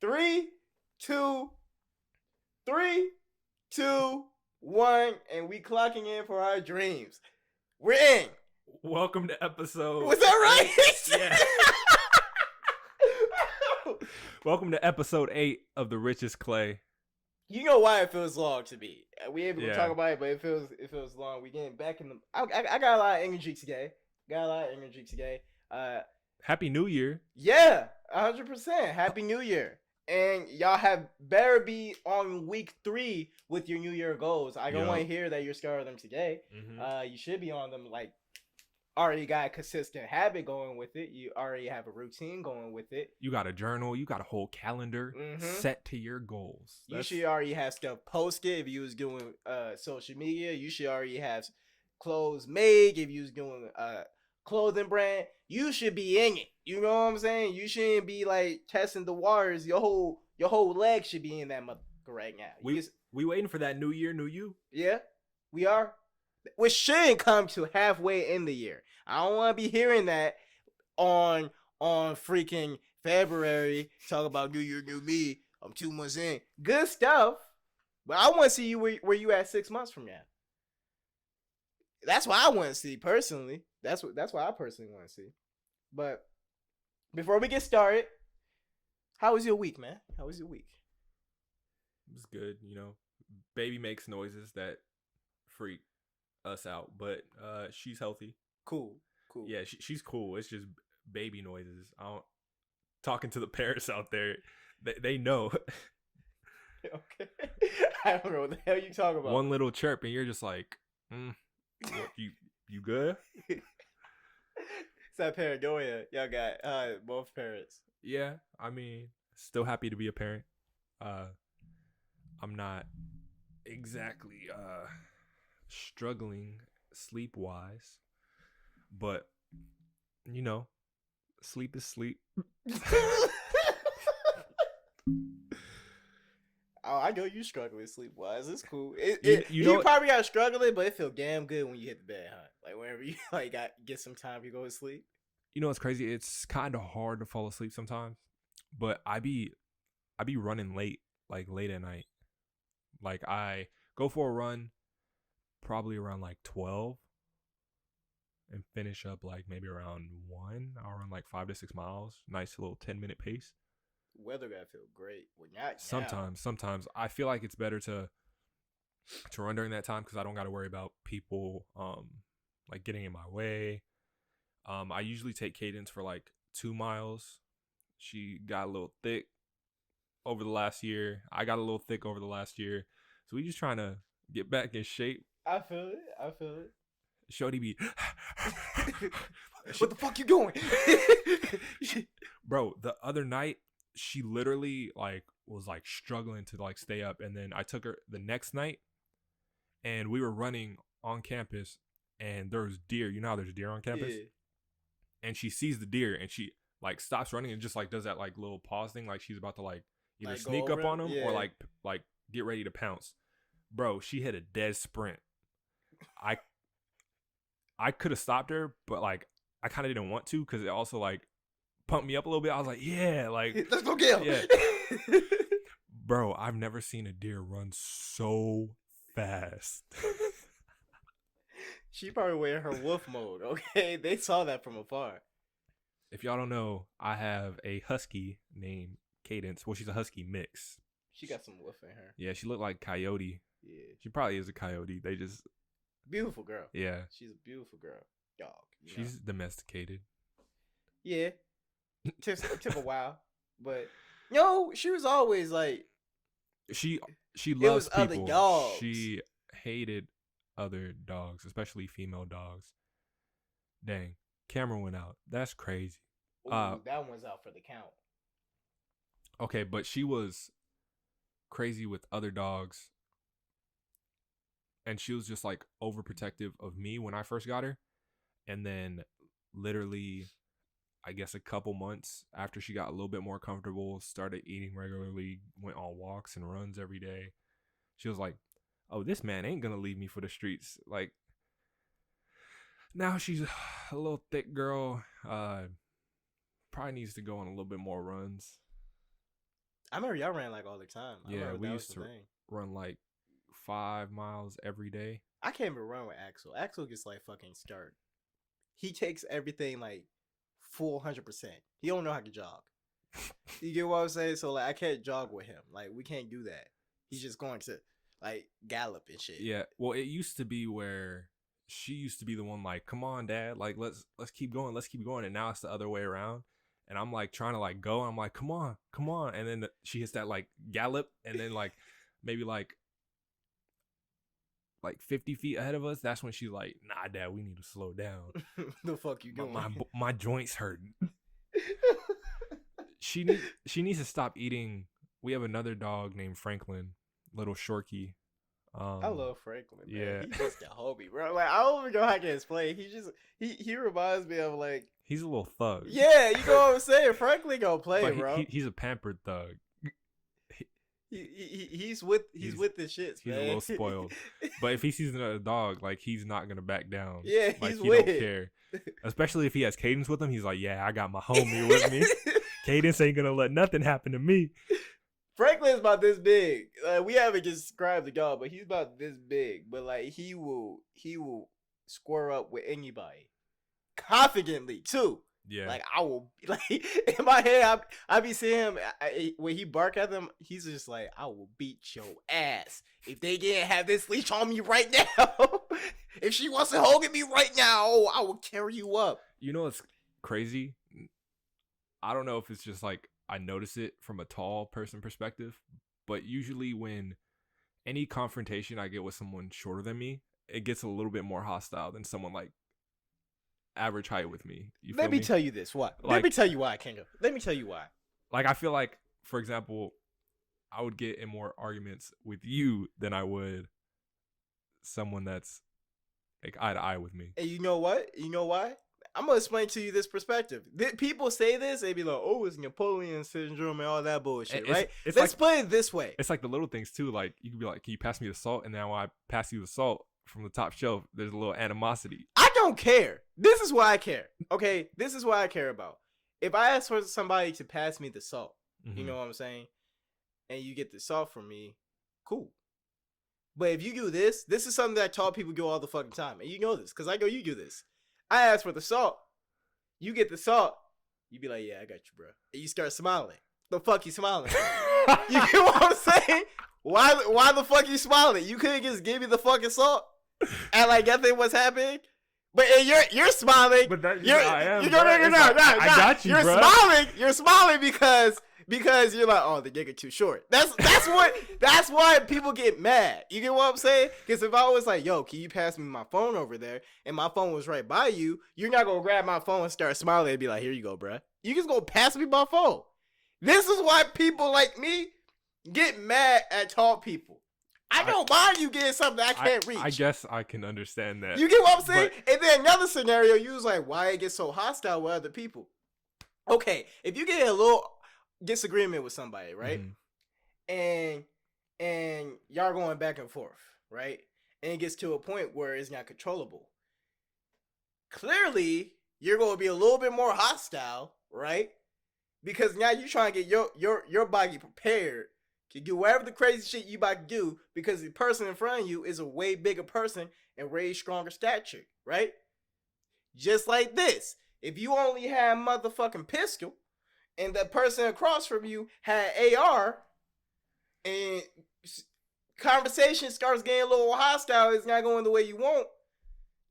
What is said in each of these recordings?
Three, two, 3, 2, 1, and we clocking in for our dreams. We're in. Welcome to episode. Was that right? Yeah. Welcome to episode 8 of the Richest Clay. You know why it feels long to me. We able to Yeah. talk about it, but it feels long. We getting back in the. I got a lot of energy today. Happy New Year. Yeah, 100%. Happy New Year. And y'all have better be on week 3 with your New Year goals. I don't want to hear that you're scared of them today. Mm-hmm. You should be on them. Like, already got a consistent habit going with it. You already have a routine going with it. You got a journal. You got a whole calendar set to your goals. You should already have stuff posted. If you was doing social media, you should already have clothes made. If you was doing clothing brand, you should be in it. You know what I'm saying? You shouldn't be like testing the waters. Your whole leg should be in that motherfucker right now. We waiting for that new year, new you. Yeah, we are. We shouldn't come to halfway in the year. I don't want to be hearing that on freaking February. Talk about new year, new me. I'm 2 months in. Good stuff, but I want to see you where you at 6 months from now. That's what I want to see personally. That's what I personally want to see. But before we get started, how was your week, man? How was your week? It was good, you know. Baby makes noises that freak us out, but she's healthy. Cool. Yeah, she's cool. It's just baby noises. Talking to the parents out there, they know. Okay. I don't know what the hell you talking about. One little chirp and you're just like, what, you good? That parent, go ahead. Y'all got both parents. Yeah, I mean, still happy to be a parent. I'm not exactly struggling sleep wise, but you know, sleep is sleep. Oh, I know you struggling sleep wise. It's cool. You probably got struggling, but it feel damn good when you hit the bed, huh? Like whenever you get some time, you go to sleep. You know what's crazy? It's kind of hard to fall asleep sometimes, but I be running late at night. Like I go for a run, probably around like 12, and finish up like maybe around 1. I'll run like 5 to 6 miles. Nice little 10-minute pace. Weather gotta feel great. Well, not sometimes I feel like it's better to run during that time because I don't got to worry about people like getting in my way. I usually take Cadence for like 2 miles. She got a little thick over the last year. I got a little thick over the last year, so we just trying to get back in shape. I feel it. Shorty be what the fuck you doing? Bro, the other night she literally was struggling to stay up, and then I took her the next night and we were running on campus and there was deer. You know how there's deer on campus? Yeah. And she sees the deer and she stops running and just does that little pause thing, like she's about to either sneak up on him or like get ready to pounce. Bro, she hit a dead sprint. I could have stopped her, but I kind of didn't want to because it also pumped me up a little bit. I was like, yeah, let's go get him. Yeah. Bro, I've never seen a deer run so fast. She probably went in her wolf mode, okay? They saw that from afar. If y'all don't know, I have a husky named Cadence. Well, she's a husky mix. She got some wolf in her. Yeah, she looked like coyote. Yeah. She probably is a coyote. They just... Beautiful girl. Yeah. She's a beautiful girl. Dog. She's domesticated. Yeah. Took a while. But, she was always She loves people. Other dogs. She hated other dogs, especially female dogs. Dang. Camera went out. That's crazy. Ooh, that one's out for the count. Okay, but she was crazy with other dogs. And she was just overprotective of me when I first got her. And then literally, I guess a couple months after she got a little bit more comfortable, started eating regularly, went on walks and runs every day. She was like, oh, this man ain't gonna leave me for the streets. Now she's a little thick girl. Probably needs to go on a little bit more runs. I remember y'all ran like all the time. I Yeah, remember we that was used the to thing. run like 5 miles every day. I can't even run with Axel. Axel gets like fucking scared. He takes everything like full 100%. He don't know how to jog. You get what I'm saying? So like I can't jog with him. Like we can't do that. He's just going to like gallop and shit. Yeah. Well, it used to be where she used to be the one like, "Come on, dad, like let's keep going, let's keep going." And now it's the other way around. And I'm like trying to like go. And I'm like, "Come on, come on." And then she hits that like gallop, and then like maybe like 50 feet ahead of us. That's when she's like, "Nah, dad, we need to slow down. The fuck you doing? My joints hurt." She needs to stop eating. We have another dog named Franklin, little Shorky. I love Franklin. Man. Yeah, He's just a homie, bro. Like I don't even know how I can explain. He reminds me of like he's a little thug. yeah, you know what I'm saying. Franklin gonna play, But bro. he's a pampered thug. He's with the shits. He's man. a little spoiled. But if he sees another dog, like he's not gonna back down. Yeah, like he's he with don't it. care. Especially if he has Cadence with him, he's like, "Yeah, I got my homie with me. Cadence ain't gonna let nothing happen to me." Franklin's about this big. We haven't described the dog, but he's about this big. But like he will square up with anybody confidently too. Yeah, Like I will like in my head, I be seeing him when he bark at them. He's just like, I will beat your ass if they didn't have this leash on me right now. If she wants to hold at me right now, oh, I will tear you up. you know what's crazy? I don't know if it's just like I notice it from a tall person perspective, but usually when any confrontation I get with someone shorter than me, it gets a little bit more hostile than someone like average height with me. You feel Let me me? tell you this. What? Let Like- me tell you why, Kendall. Let me tell you why. Like I feel like, for example, I would get in more arguments with you than I would someone that's like eye to eye with me. And you know what? You know why? I'm gonna explain to you this perspective. People say this, they be like, "Oh, it's Napoleon syndrome and all that bullshit," It's- right? it's Let's like- put it this way. It's like the little things too. Like you could be like, "Can you pass me the salt?" And now when I pass you the salt from the top shelf, there's a little animosity. I don't care. This is why I care. Okay, this is what I care about. If I ask for somebody to pass me the salt, you Mhm. know what I'm saying, and you get the salt from me, cool. But if you do this is something that tall people do all the fucking time, and you know this because I know you do this. I ask for the salt, you get the salt, you be like, "Yeah, I got you, bro," and you start smiling. The fuck you smiling? You get what I'm saying? Why the fuck you smiling? You couldn't just give me the fucking salt and like nothing was happening. But you're smiling. But that- you're, I am, you bro. no, It's like, I got you, You're bro. smiling. You're smiling because you're like, oh, the nigga too short. That's why people get mad. You get what I'm saying? Because if I was like, yo, can you pass me my phone over there, and my phone was right by you, you're not gonna grab my phone and start smiling and be like, here you go, bruh. You just gonna pass me my phone. This is why people like me get mad at tall people. I don't mind you getting something I can't reach. I guess I can understand that. You get what I'm saying? And then another scenario, you was like, why it get so hostile with other people? Okay, if you get a little disagreement with somebody, right? Mhm. And y'all going back and forth, right? And it gets to a point where it's not controllable. Clearly, you're going to be a little bit more hostile, right? Because now you're trying to get your body prepared to do whatever the crazy shit you about to do because the person in front of you is a way bigger person and way stronger stature, right? Just like this. If you only had motherfucking pistol and the person across from you had AR and conversation starts getting a little hostile, it's not going the way you want,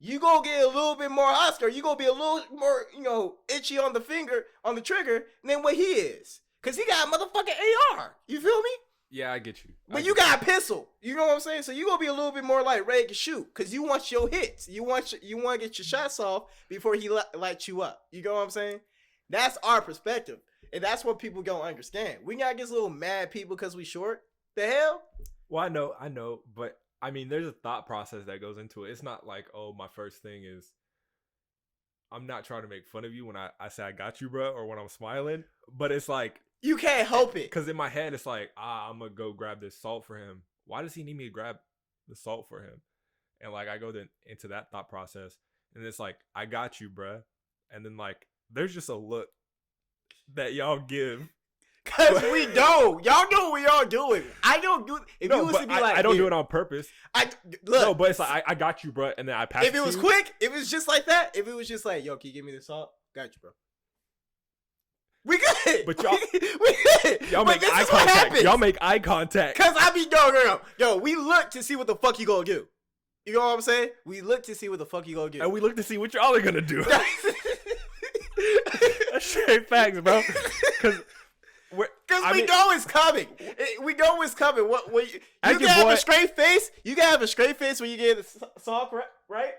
you gonna get a little bit more hostile. You gonna be a little more, itchy on the finger, on the trigger than what he is. Cause he got a motherfucking AR. You feel me? Yeah, I get you. But you got a pistol. You know what I'm saying? So you gonna be a little bit more like ready to shoot. Cause you want your hits. You want to get your shots off before he lights you up. You know what I'm saying? That's our perspective. And that's what people don't understand. We not just little mad people because we short. The hell? Well, I know, but I mean, there's a thought process that goes into it. It's not like, oh, my first thing is, I'm not trying to make fun of you when I say I got you, bro, or when I'm smiling, but it's like, you can't help it. Because in my head, it's like, I'm going to go grab this salt for him. Why does he need me to grab the salt for him? And like, I go into that thought process, and it's like, I got you, bro. And then like, there's just a look that y'all give. Cause we don't. Y'all know what y'all doing. I don't do. If you was to be like, I don't do it on purpose. Look. No, but it's like I got you, bro, and then I pass. If it was quick, if it was just like that, if it was just like, yo, can you give me the salt? Got you, bro. We good. But y'all, we good. Y'all make eye contact. Y'all make eye contact. Cause I be yo, we look to see what the fuck you gonna do. You know what I'm saying? We look to see what the fuck you gonna do. And we look to see what y'all are gonna do. That's straight facts, bro. Cause we know it's coming. We know it's coming. What you can have a straight face. You can have a straight face when you get the salt, right?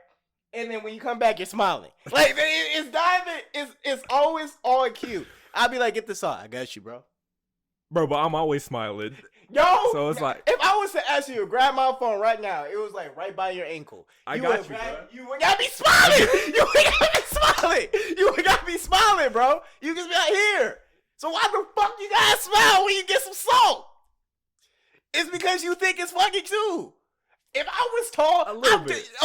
And then when you come back, you're smiling. Like it's diving. It's always on cue. I'll be like, get the salt. I got you, bro. Bro, but I'm always smiling. Yo, so it's like, if I was to ask you to grab my phone right now, it was like right by your ankle. I got you, bro. You would gotta be smiling. You would gotta be smiling. You would gotta be smiling, bro. You just be like, here. So why the fuck you gotta smile when you get some salt? It's because you think it's funny too. If I was tall,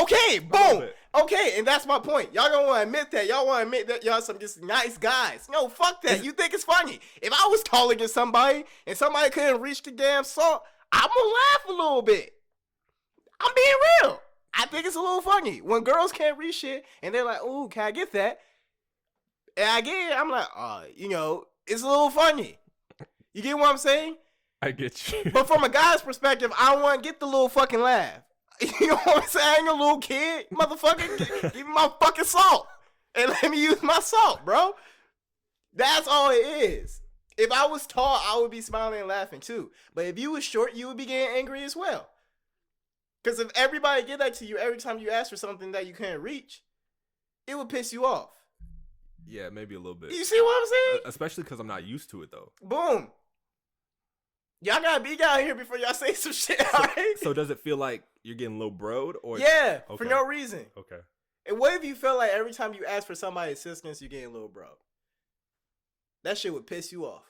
okay, boom. Okay, and that's my point. Y'all don't want to admit that. Y'all want to admit that y'all some just nice guys. No, fuck that. You think it's funny. If I was taller than somebody and somebody couldn't reach the damn salt, I'm going to laugh a little bit. I'm being real. I think it's a little funny. When girls can't reach shit and they're like, ooh, can I get that? And I get it. I'm like, it's a little funny. You get what I'm saying? I get you. But from a guy's perspective, I don't want to get the little fucking laugh. You know what I'm saying? I ain't a little kid. Motherfucker, give me my fucking salt. And let me use my salt, bro. That's all it is. If I was tall, I would be smiling and laughing too. But if you was short, you would be getting angry as well. Because if everybody did that to you every time you ask for something that you couldn't reach, it would piss you off. Yeah, maybe a little bit. You see what I'm saying? Especially because I'm not used to it, though. Boom. Y'all gotta be out here before y'all say some shit, alright? So does it feel like you're getting a little broed? Or yeah, okay. For no reason. Okay. And what if you feel like every time you ask for somebody's assistance, you're getting a little bro? That shit would piss you off.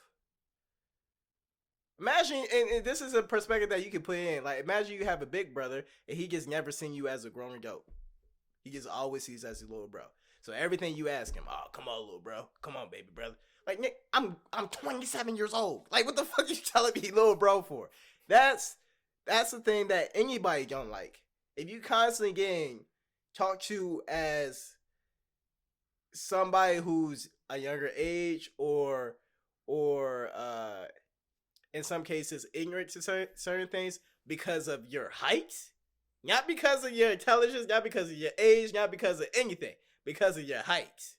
Imagine, and this is a perspective that you can put in. Like, imagine you have a big brother, and he just never seen you as a grown adult. He just always sees you as a little bro. So everything you ask him, oh, come on, little bro. Come on, baby brother. Like, Nick, I'm 27 years old. Like, what the fuck are you telling me little bro for? That's the thing that anybody don't like. If you constantly getting talked to as somebody who's a younger age or in some cases ignorant to certain things because of your height, not because of your intelligence, not because of your age, not because of anything, because of your height.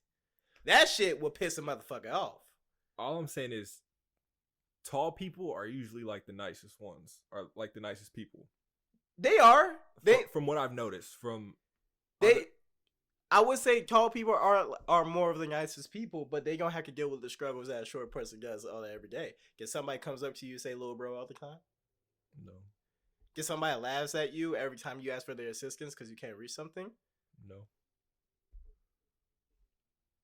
That shit will piss a motherfucker off. All I'm saying is tall people are usually like the nicest ones, or like the nicest people. They are. From what I've noticed, I would say tall people are more of the nicest people, but they don't have to deal with the struggles that a short person does all that every day. Get somebody comes up to you and say little bro all the time? No. Get somebody laughs at you every time you ask for their assistance because you can't reach something? No.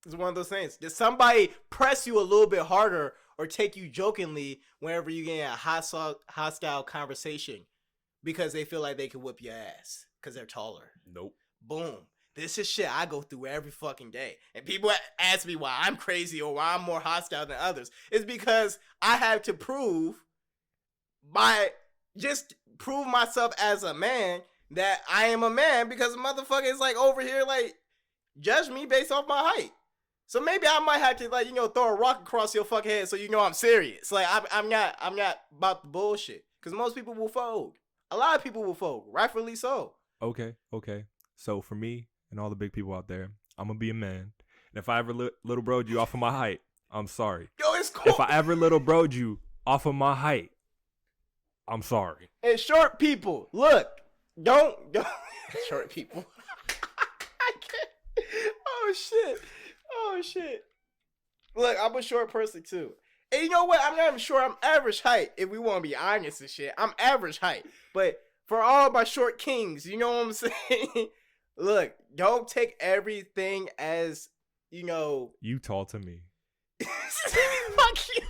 It's one of those things. Did somebody press you a little bit harder or take you jokingly whenever you get in a hostile conversation because they feel like they can whip your ass because they're taller? Nope. Boom. This is shit I go through every fucking day. And people ask me why I'm crazy or why I'm more hostile than others. It's because I have to prove myself as a man that I am a man because motherfucker is like over here like judge me based off my height. So maybe I might have to throw a rock across your fucking head so you know I'm serious. Like I'm not about the bullshit. Because most people will fold. A lot of people will fold, rightfully so. Okay. So for me and all the big people out there, I'm gonna be a man. And if I ever little broed you off of my height, I'm sorry. Yo, it's cool. If I ever little broed you off of my height, I'm sorry. And short people, look, don't short people. I can't. Oh shit. Look, I'm a short person too. And you know what? I'm not even sure I'm average height. If we want to be honest and shit, I'm average height. But for all my short kings, you know what I'm saying? Look, don't take everything as, You tall to me. Fuck you.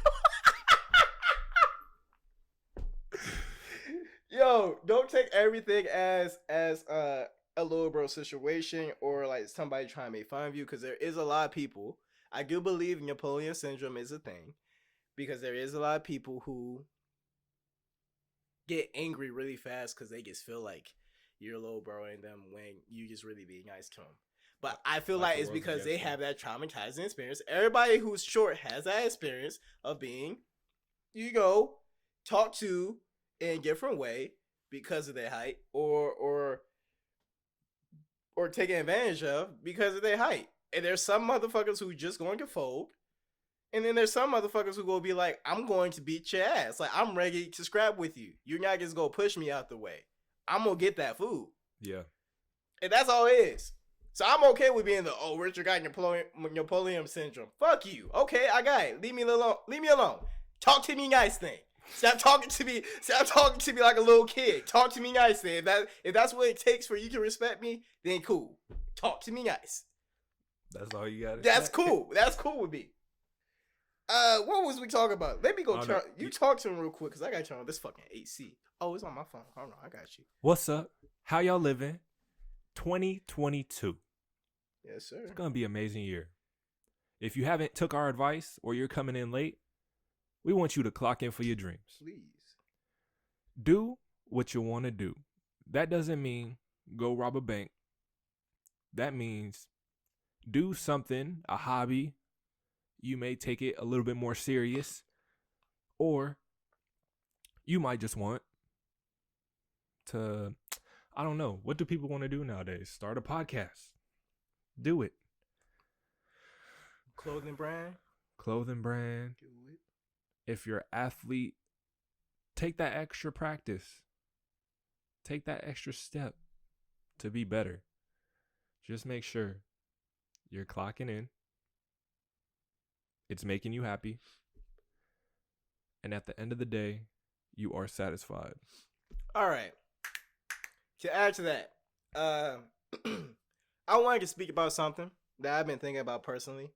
Yo, don't take everything as a little bro situation or like somebody trying to make fun of you, because there is a lot of people. I do believe Napoleon syndrome is a thing, because there is a lot of people who get angry really fast because they just feel like you're lowbroing them when you just really be nice to them. But I feel like it's because they have that traumatizing experience. Everybody who's short has that experience of being, talked to in a different way because of their height, or taken advantage of because of their height. And there's some motherfuckers who just going to fold. And then there's some motherfuckers who go be like, I'm going to beat your ass. Like, I'm ready to scrap with you. You're not just going to push me out the way. I'm going to get that food. Yeah. And that's all it is. So I'm okay with being Richard got Napoleon syndrome. Fuck you. Okay, I got it. Leave me alone. Talk to me nice thing. Stop talking to me like a little kid. Talk to me nice thing. If that's what it takes for you to respect me, then cool. Talk to me nice. That's all you got to That's cool. That's cool with me. What was we talking about? Let me go turn. You talk to him real quick because I got to turn on this fucking AC. Oh, it's on my phone. Hold on, I got you. What's up? How y'all living? 2022. Yes, sir. It's gonna be an amazing year. If you haven't took our advice or you're coming in late, we want you to clock in for your dreams. Please. Do what you want to do. That doesn't mean go rob a bank. That means do something, a hobby. You may take it a little bit more serious, or you might just want to, I don't know. What do people want to do nowadays? Start a podcast. Do it. Clothing brand. Do it. If you're an athlete, take that extra practice. Take that extra step to be better. Just make sure you're clocking in. It's making you happy. And at the end of the day, you are satisfied. All right. To add to that, I wanted to speak about something that I've been thinking about personally.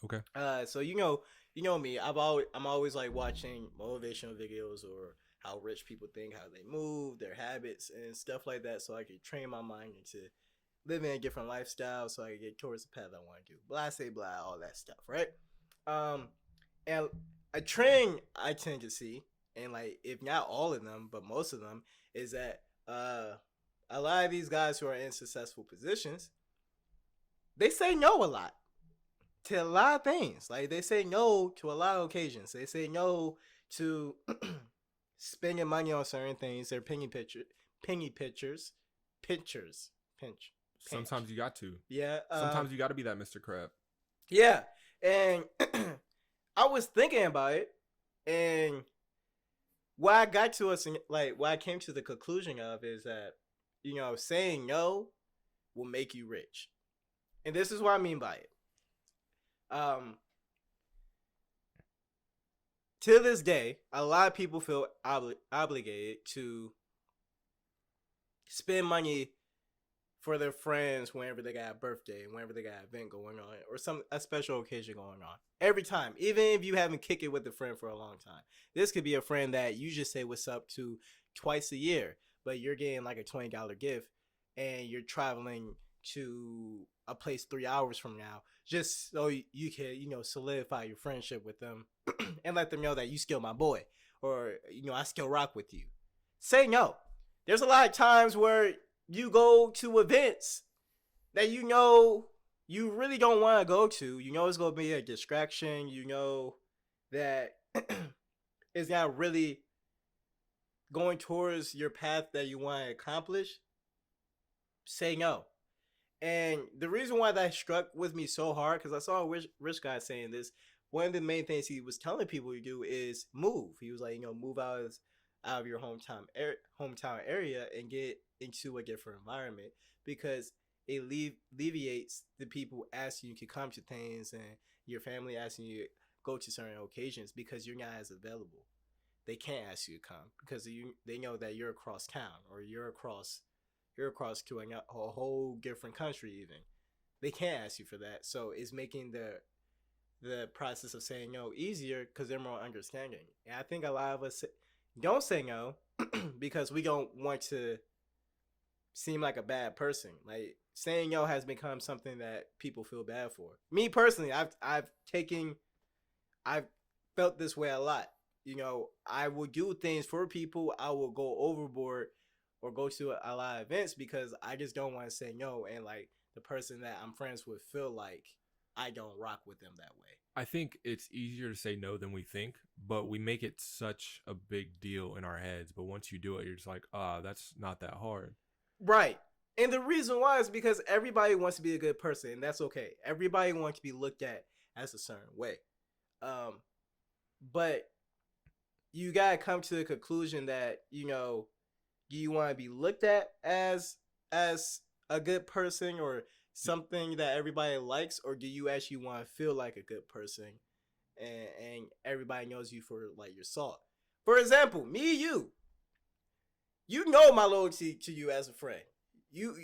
Okay. So you know me. I'm always like watching motivational videos or how rich people think, how they move, their habits and stuff like that, so I can train my mind into living a different lifestyle, so I can get towards the path I want to do. Blah, say blah, all that stuff, right? And a trend I tend to see, and like if not all of them, but most of them, is that a lot of these guys who are in successful positions, they say no a lot to a lot of things. Like they say no to a lot of occasions. They say no to spending money on certain things. They're pinch. Sometimes you got to. Yeah. Sometimes you got to be that Mr. Crab. Yeah. And I was thinking about it, and what I got to us, like what I came to the conclusion of is that, saying no will make you rich. And this is what I mean by it. To this day, a lot of people feel obligated to spend money for their friends whenever they got a birthday, whenever they got an event going on, or a special occasion going on. Every time, even if you haven't kicked it with a friend for a long time. This could be a friend that you just say what's up to twice a year, but you're getting like a $20 gift, and you're traveling to a place 3 hours from now, just so you can, solidify your friendship with them and let them know that you still my boy, or, I still rock with you. Say no. There's a lot of times where you go to events that you really don't want to go to. It's going to be a distraction. That it's not really going towards your path that you want to accomplish. Say no. And the reason why that struck with me so hard, because I saw a rich guy saying this, one of the main things he was telling people to do is move. He was like, move out of your hometown area and get into a different environment, because it alleviates the people asking you to come to things and your family asking you to go to certain occasions, because you're not as available. They can't ask you to come because they know that you're across town, or you're across to a whole different country even. They can't ask you for that. So it's making the process of saying no easier because they're more understanding. And I think a lot of us don't say no because we don't want to seem like a bad person. Like, saying no has become something that people feel bad for. Me personally, I've felt this way a lot. I would do things for people. I will go overboard or go to a lot of events because I just don't want to say no, and like the person that I'm friends with feel like I don't rock with them that way. I think it's easier to say no than we think, but we make it such a big deal in our heads. But once you do it, you're just like, that's not that hard. Right. And the reason why is because everybody wants to be a good person, and that's okay. Everybody wants to be looked at as a certain way. But you gotta come to the conclusion that, do you want to be looked at as a good person or something that everybody likes, or do you actually want to feel like a good person and everybody knows you for like your salt? For example, me and you know my loyalty to you as a friend. You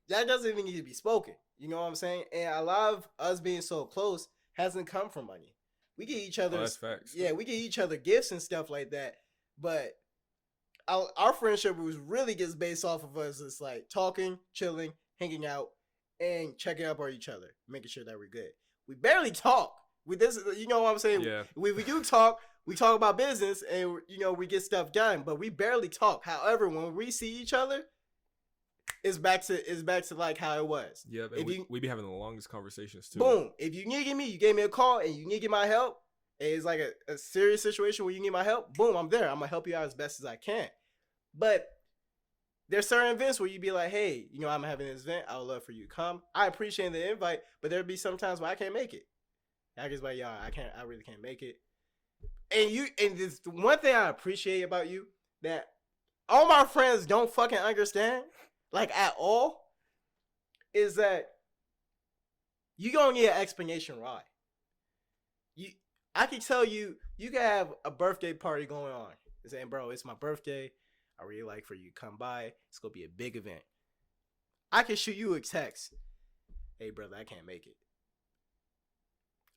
that doesn't even need to be spoken. You know what I'm saying? And a lot of us being so close hasn't come from money. We get each other, that's facts. Yeah, we get each other gifts and stuff like that. But our friendship was really just based off of us. It's like talking, chilling, hanging out, and checking up on each other, making sure that we're good. We barely talk. You know what I'm saying? Yeah. We do talk. We talk about business, and we get stuff done. But we barely talk. However, when we see each other, it's back to like how it was. Yeah, we be having the longest conversations too. Boom. If you needed me, you gave me a call, and you needed my help. And it's like a serious situation where you need my help. Boom, I'm there. I'm gonna help you out as best as I can. But there's certain events where you'd be like, hey, I'm having this event. I would love for you to come. I appreciate the invite, but there'd be some times where I can't make it. I just like, I really can't make it. And this one thing I appreciate about you that all my friends don't fucking understand, like at all, is that you gonna need an explanation why. I can tell you can have a birthday party going on. Saying, bro, it's my birthday. I really like for you to come by. It's gonna be a big event. I can shoot you a text. Hey, brother, I can't make it.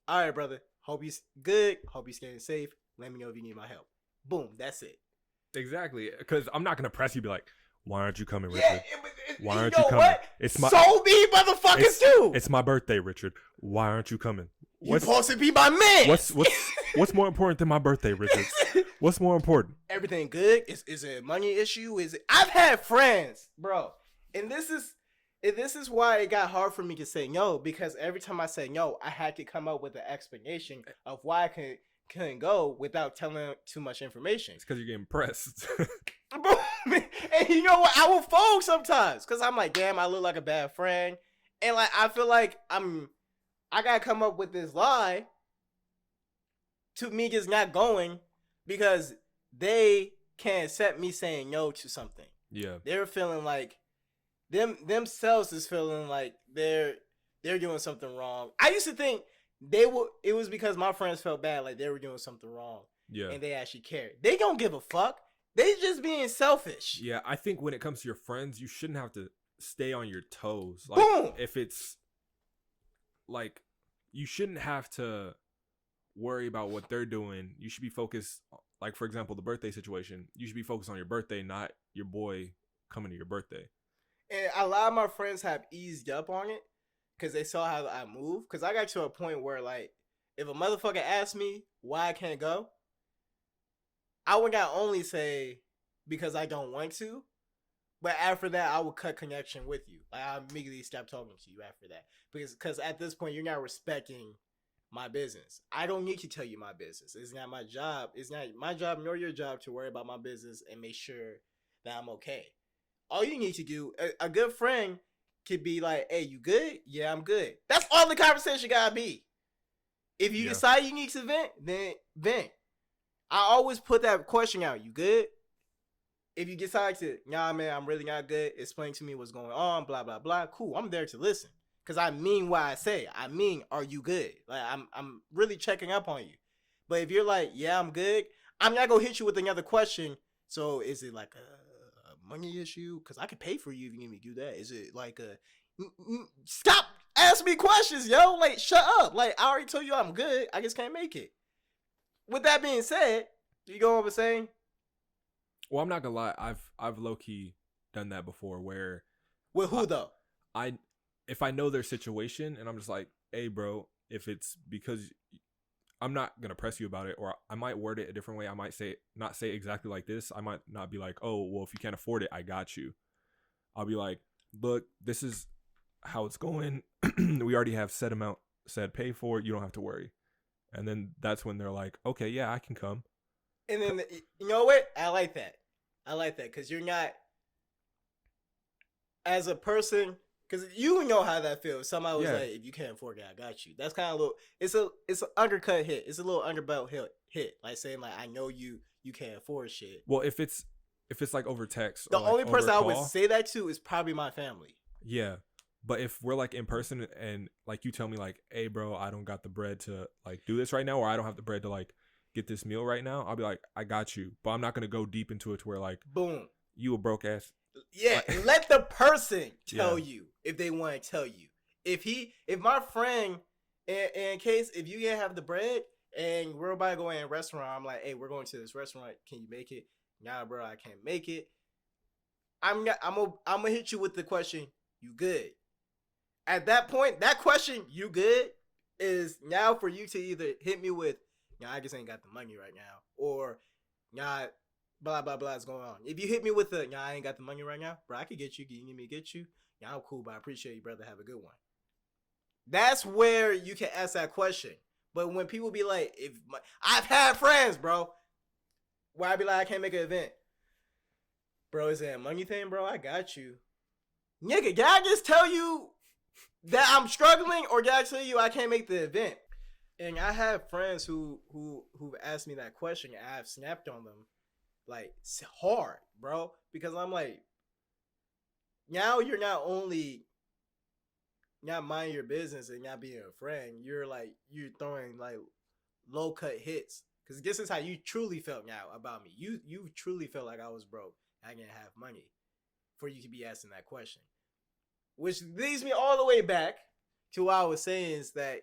All right, brother. Hope you're good. Hope you're staying safe. Let me know if you need my help. Boom. That's it. Exactly. Because I'm not gonna press you. Be like, why aren't you coming, Richard? Yeah, why aren't you coming? What? It's my so me motherfuckers too. It's my birthday, Richard. Why aren't you coming? You're supposed to be my man. What's more important than my birthday, Richard? What's more important? Everything good? Is it a money issue? I've had friends, bro, and this is why it got hard for me to say no, because every time I say no, I had to come up with an explanation of why I couldn't go without telling too much information. It's because you're getting pressed. Bro, and you know what? I will fold sometimes because I'm like, damn, I look like a bad friend, and like I feel like I gotta come up with this lie to me just not going because they can't accept me saying no to something. Yeah. They're feeling like themselves is feeling like they're doing something wrong. I used to think it was because my friends felt bad, like they were doing something wrong. Yeah. And they actually cared. They don't give a fuck. They just being selfish. Yeah, I think when it comes to your friends, you shouldn't have to stay on your toes. Like, boom. If it's like, you shouldn't have to worry about what they're doing. You should be focused, like, for example, the birthday situation. You should be focused on your birthday, not your boy coming to your birthday. And a lot of my friends have eased up on it because they saw how I move. Because I got to a point where, like, if a motherfucker asks me why I can't go, I would not only say because I don't want to, but after that, I would cut connection with you. Like, I immediately stop talking to you after that. Because at this point, you're not respecting my business. I don't need to tell you my business. It's not my job. It's not my job nor your job to worry about my business and make sure that I'm okay. All you need to do, a good friend could be like, hey, you good? Yeah, I'm good. That's all the conversation gotta be. If you decide you need to vent, then vent. I always put that question out. You good? If you decide to, nah, man, I'm really not good. Explain to me what's going on, blah, blah, blah. Cool, I'm there to listen. Because I mean what I say. I mean, are you good? Like, I'm really checking up on you. But if you're like, yeah, I'm good, I'm not going to hit you with another question. So is it like a money issue? Because I can pay for you if you need me to do that. Is it like stop asking me questions, yo. Like, shut up. Like, I already told you I'm good. I just can't make it. With that being said, you go over saying? Well, I'm not gonna lie. I've low key done that before. Where with who though? If I know their situation and I'm just like, hey, bro, if it's because I'm not gonna press you about it, or I might word it a different way. I might not say exactly like this. I might not be like, oh, well, if you can't afford it, I got you. I'll be like, look, this is how it's going. We already have set amount said pay for it. You don't have to worry. And then that's when they're like, okay, yeah, I can come. And then you know what? I like that. Because you're not, as a person, because you know how that feels. Somebody was like, if you can't afford it, I got you. That's kind of a little. It's an undercut hit. It's a little underbelt hit. Like saying like, I know you can't afford shit. Well, if it's like over text, the or like only person I would call, say that to is probably my family. Yeah. But if we're like in person and like you tell me like, hey bro, I don't got the bread to like do this right now, or I don't have the bread to like get this meal right now, I'll be like, I got you. But I'm not gonna go deep into it to where like, boom, you a broke ass. Yeah, like, let the person tell you if they want to tell you. If my friend, in case if you can't have the bread and we're about to go in a restaurant, I'm like, hey, we're going to this restaurant. Can you make it? Nah, bro, I can't make it. I'm gonna hit you with the question, you good? At that point, that question, you good, is now for you to either hit me with, nah, I just ain't got the money right now, or nah, blah blah blah is going on. If you hit me with the, nah, I ain't got the money right now, bro, I could get you. Can you need me to get you? Yeah, I'm cool, but I appreciate you, brother. Have a good one. That's where you can ask that question. But when people be like, I've had friends, bro, where I be like, I can't make an event. Bro, is that a money thing, bro? I got you. Nigga, can I just tell you that I'm struggling, or can I tell you I can't make the event? And I have friends who've asked me that question, and I've snapped on them like hard, bro, because I'm like, now you're not only not minding your business and not being a friend, you're throwing like low cut hits, because this is how you truly felt now about me. You truly felt like I was broke, I didn't have money for you to be asking that question. Which leads me all the way back to what I was saying, is that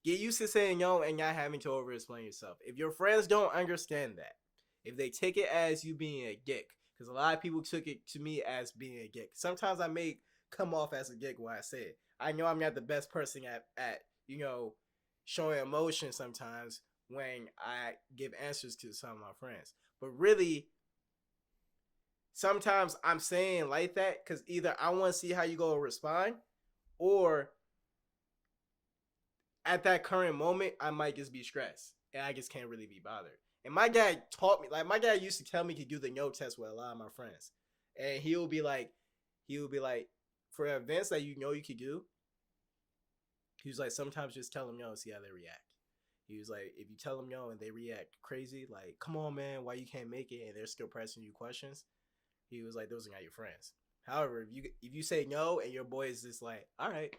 get used to saying yo and not having to over explain yourself. If your friends don't understand that, if they take it as you being a geek, because a lot of people took it to me as being a geek. Sometimes I may come off as a geek when I say it. I know I'm not the best person at showing emotion sometimes when I give answers to some of my friends. But really, sometimes I'm saying like that because either I want to see how you go respond, or at that current moment, I might just be stressed and I just can't really be bothered. And my dad taught me, like my dad used to tell me to do the no test with a lot of my friends. And he would be like, for events that you know you could do, he was like, sometimes just tell them no and see how they react. He was like, if you tell them no and they react crazy, like, come on, man, why you can't make it? And they're still pressing you questions. He was like, those are not your friends. However, if you say no and your boy is just like, all right,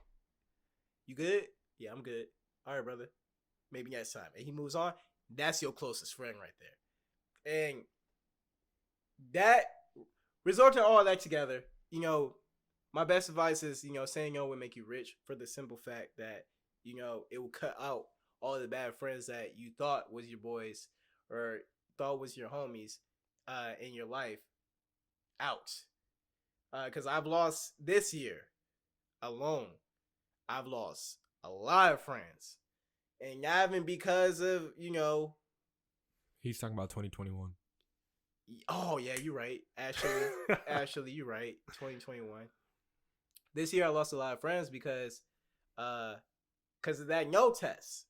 you good? Yeah, I'm good. All right, brother. Maybe next time. And he moves on. That's your closest friend right there. And that, resorting all that together, my best advice is, saying no will make you rich, for the simple fact that, it will cut out all the bad friends that you thought was your boys or thought was your homies in your life out. Because I've lost this year alone, I've lost a lot of friends. And not even because of, He's talking about 2021. Oh, yeah, you're right. Actually, you're right. 2021. This year I lost a lot of friends because of that no test.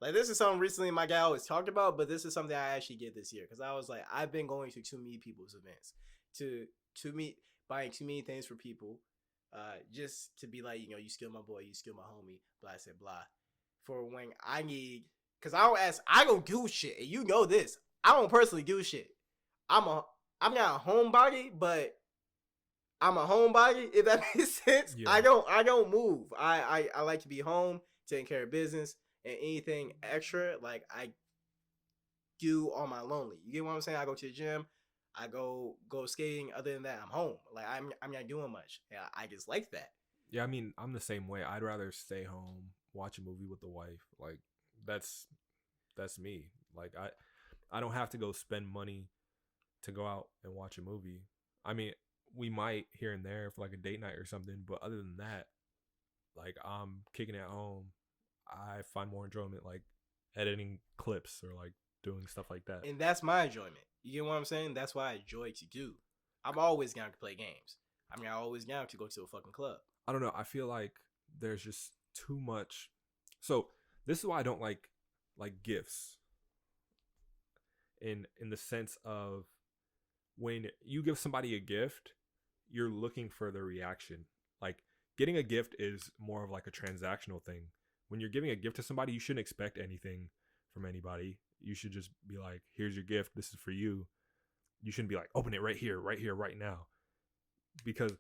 Like, this is something recently my guy always talked about, but this is something I actually did this year. Because I was like, I've been going to too many people's events. Buying too many things for people. Just to be like, you still my boy, you still my homie, blah, blah, blah. For when I need, because I don't do shit, and you know this. I don't personally do shit. I'm not a homebody, but I'm a homebody, if that makes sense. Yeah. I don't move. I like to be home, taking care of business, and anything extra, like, I do on my lonely. You get what I'm saying? I go to the gym, I go skating. Other than that, I'm home. Like, I'm not doing much. Yeah, I just like that. Yeah, I mean, I'm the same way. I'd rather stay home, watch a movie with the wife. Like, that's me. Like, I don't have to go spend money to go out and watch a movie. I mean, we might here and there for like a date night or something, but other than that, like, I'm kicking it at home. I find more enjoyment like editing clips or like doing stuff like that. And that's my enjoyment. You get what I'm saying? That's what I enjoy to do. I'm always down to play games. I mean, I always down to go to a fucking club. I don't know. I feel like there's just too much. So this is why I don't like gifts. In the sense of when you give somebody a gift, you're looking for the reaction. Like getting a gift is more of like a transactional thing. When you're giving a gift to somebody, you shouldn't expect anything from anybody. You should just be like, here's your gift. This is for you. You shouldn't be like, open it right here, right now. Because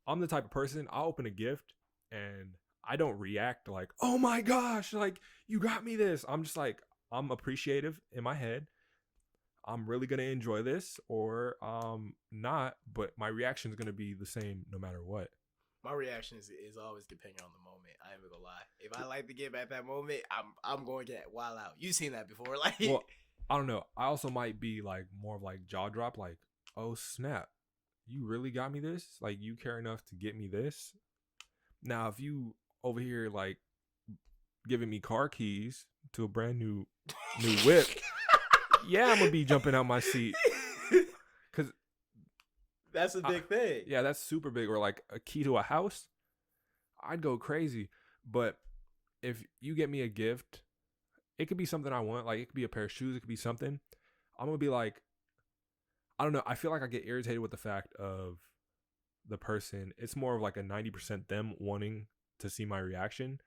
I'm the type of person, I'll open a gift and I don't react like, oh my gosh, like you got me this. I'm just like, I'm appreciative in my head. I'm really going to enjoy this or not, but my reaction is going to be the same no matter what. My reaction is always depending on the moment. I ain't even gonna lie. If I like the game at that moment, I'm going to get wild out. You've seen that before, like. Well, I don't know. I also might be like more of like jaw drop, like, oh snap, you really got me this? Like you care enough to get me this? Now, if you over here like giving me car keys to a brand new whip, yeah, I'm gonna be jumping out my seat. Cause that's a big thing. Yeah, that's super big. Or like a key to a house, I'd go crazy. But if you get me a gift, it could be something I want. Like it could be a pair of shoes. It could be something. I'm gonna be like, I don't know. I feel like I get irritated with the fact of the person. It's more of like a 90% them wanting to see my reaction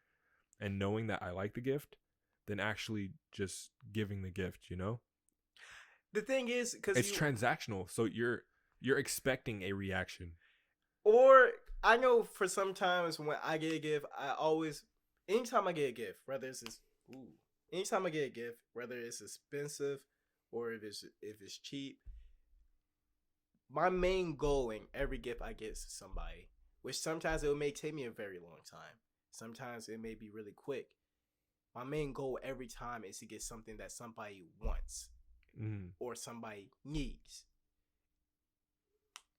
and knowing that I like the gift than actually just giving the gift, you know? The thing is, because it's transactional. So you're expecting a reaction. Or I know for sometimes when I get a gift, anytime I get a gift, anytime I get a gift, whether it's expensive or if it's cheap, my main goal in every gift I get to somebody, which sometimes it may take me a very long time, sometimes it may be really quick. My main goal every time is to get something that somebody wants or somebody needs.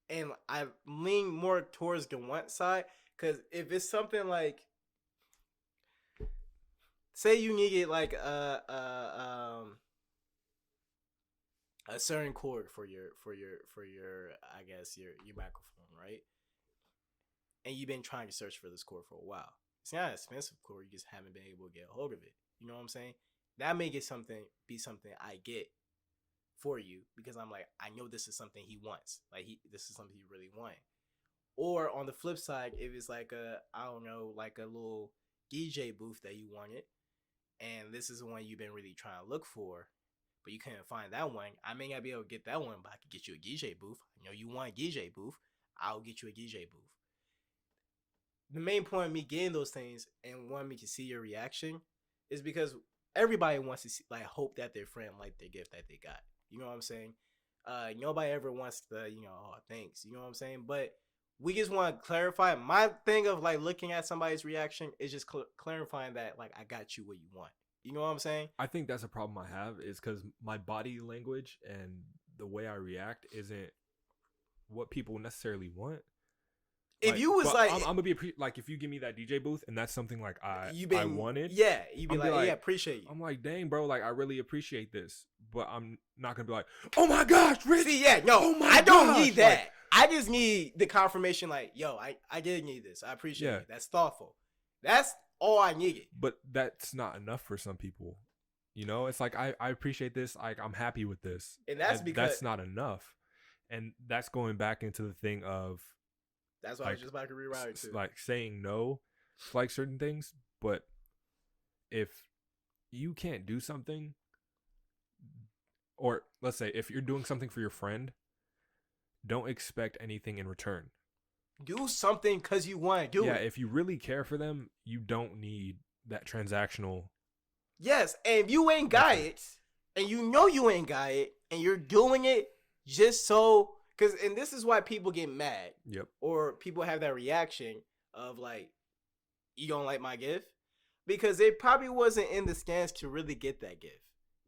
And I lean more towards the want side, because if it's something like, say you needed like a certain cord for your I guess your microphone, right? And you've been trying to search for this cord for a while. It's not an expensive cord, you just haven't been able to get a hold of it. You know what I'm saying? That may be something I get for you because I'm like, I know this is something he wants. Like this is something he really wants. Or on the flip side, if it's like a little DJ booth that you wanted, and this is the one you've been really trying to look for, but you couldn't find that one. I may not be able to get that one, but I could get you a DJ booth. I know you want a DJ booth. I'll get you a DJ booth. The main point of me getting those things and wanting me to see your reaction is because everybody wants to see, like, hope that their friend liked their gift that they got. You know what I'm saying? Nobody ever wants to, oh, thanks. You know what I'm saying? But we just want to clarify. My thing of like looking at somebody's reaction is just clarifying that like I got you what you want. You know what I'm saying? I think that's a problem I have is because my body language and the way I react isn't what people necessarily want. If you was like, I'm gonna be like, if you give me that DJ booth and that's something like I wanted, yeah, you'd be like, yeah, appreciate you. I'm like, dang, bro, like I really appreciate this, but I'm not gonna be like, oh my gosh, Rich. See, yeah, no, oh my I don't gosh. need that. Like, I just need the confirmation, like, yo, I did need this. I appreciate it. That's thoughtful. That's all I needed. But that's not enough for some people. You know, it's like I appreciate this. Like I'm happy with this, and that's because that's not enough, and that's going back into the thing of. That's why I was just about to rewrite it too. Like saying no to like certain things, but if you can't do something, or let's say if you're doing something for your friend, don't expect anything in return. Do something because you want to do it. Yeah, if you really care for them, you don't need that transactional. Yes, and if you ain't got it, and you know you ain't got it, and you're doing it just so... and this is why people get mad. Yep. Or people have that reaction of like, you don't like my gift? Because they probably wasn't in the stance to really get that gift.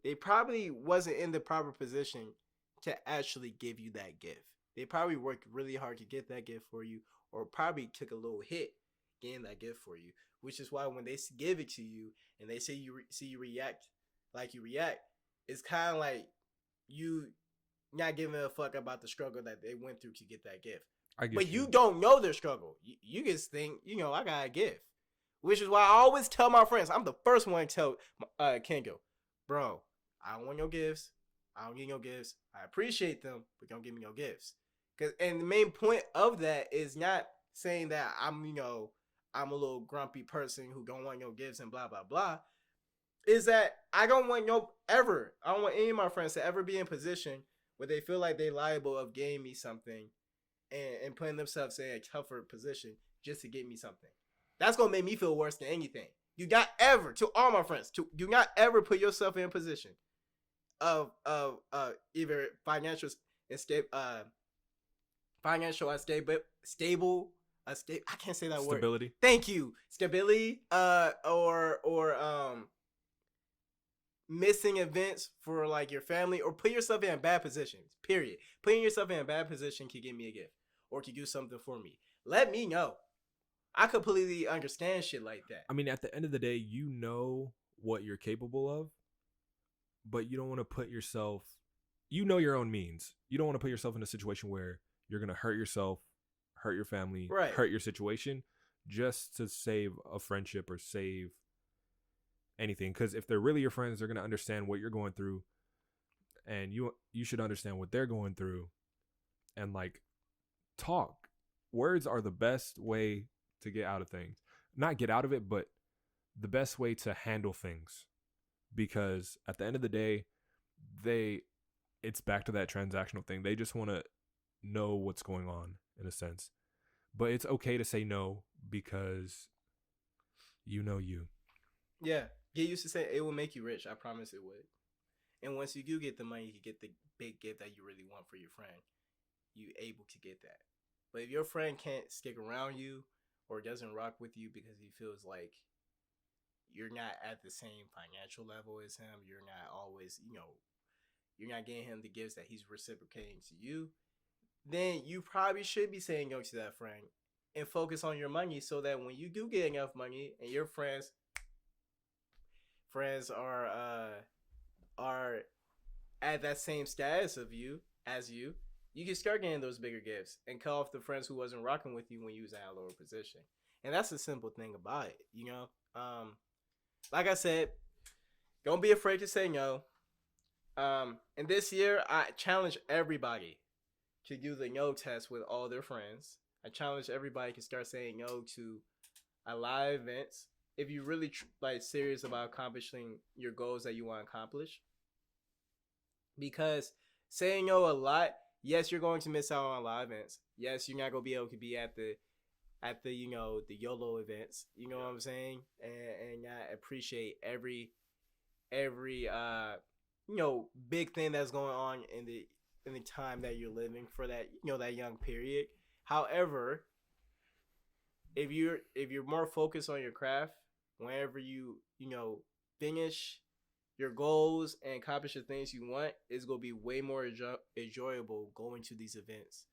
They probably wasn't in the proper position to actually give you that gift. They probably worked really hard to get that gift for you, or probably took a little hit getting that gift for you. Which is why when they give it to you and they say you react like you react, it's kind of like you not giving a fuck about the struggle that they went through to get that gift. I get But you. you don't know their struggle. You just think, I got a gift. Which is why I always tell my friends, I'm the first one to tell Kendall, bro, I don't want your gifts. I don't get your gifts. I appreciate them, but don't give me your gifts. And the main point of that is not saying that I'm a little grumpy person who don't want your gifts and blah, blah, blah. Is that I don't want any of my friends to ever be in a position where they feel like they're liable of getting me something and putting themselves in a tougher position just to get me something. That's going to make me feel worse than anything. To all my friends, do not ever put yourself in a position of either financial unstable. I can't say that word. Stability. Thank you. Stability. Or missing events for like your family, or put yourself in bad positions. Period. Putting yourself in a bad position can give me a gift or can do something for me. Let me know. I completely understand shit like that. I mean, at the end of the day, you know what you're capable of, but you don't want to put yourself. You know your own means. You don't want to put yourself in a situation where you're gonna hurt yourself, hurt your family, right, hurt your situation, just to save a friendship or save anything. Because if they're really your friends, they're gonna understand what you're going through, and you should understand what they're going through, and like talk. Words are the best way to get out of things. Not get out of it, but the best way to handle things. Because at the end of the day, it's back to that transactional thing. They just want to know what's going on in a sense. But it's okay to say no because you know you. Yeah. Get used to saying it will make you rich. I promise it would. And once you do get the money, you get the big gift that you really want for your friend. You able to get that. But if your friend can't stick around you or doesn't rock with you because he feels like you're not at the same financial level as him, you're not always, you're not getting him the gifts that he's reciprocating to you, then you probably should be saying no to that friend and focus on your money, so that when you do get enough money and your friends are at that same status of you as you can start getting those bigger gifts and cut off the friends who wasn't rocking with you when you was in a lower position. And that's the simple thing about it, Like I said, don't be afraid to say no. And this year, I challenge everybody to do the no test with all their friends. I challenge everybody to start saying no to a lot of events if you really serious about accomplishing your goals that you want to accomplish. Because saying no a lot, yes, you're going to miss out on a lot of events. Yes, you're not going to be able to be at the the YOLO events. You know what I'm saying? And I appreciate every big thing that's going on in the time that you're living for that that young period. However, if you're more focused on your craft, whenever you finish your goals and accomplish the things you want, it's gonna be way more enjoyable going to these events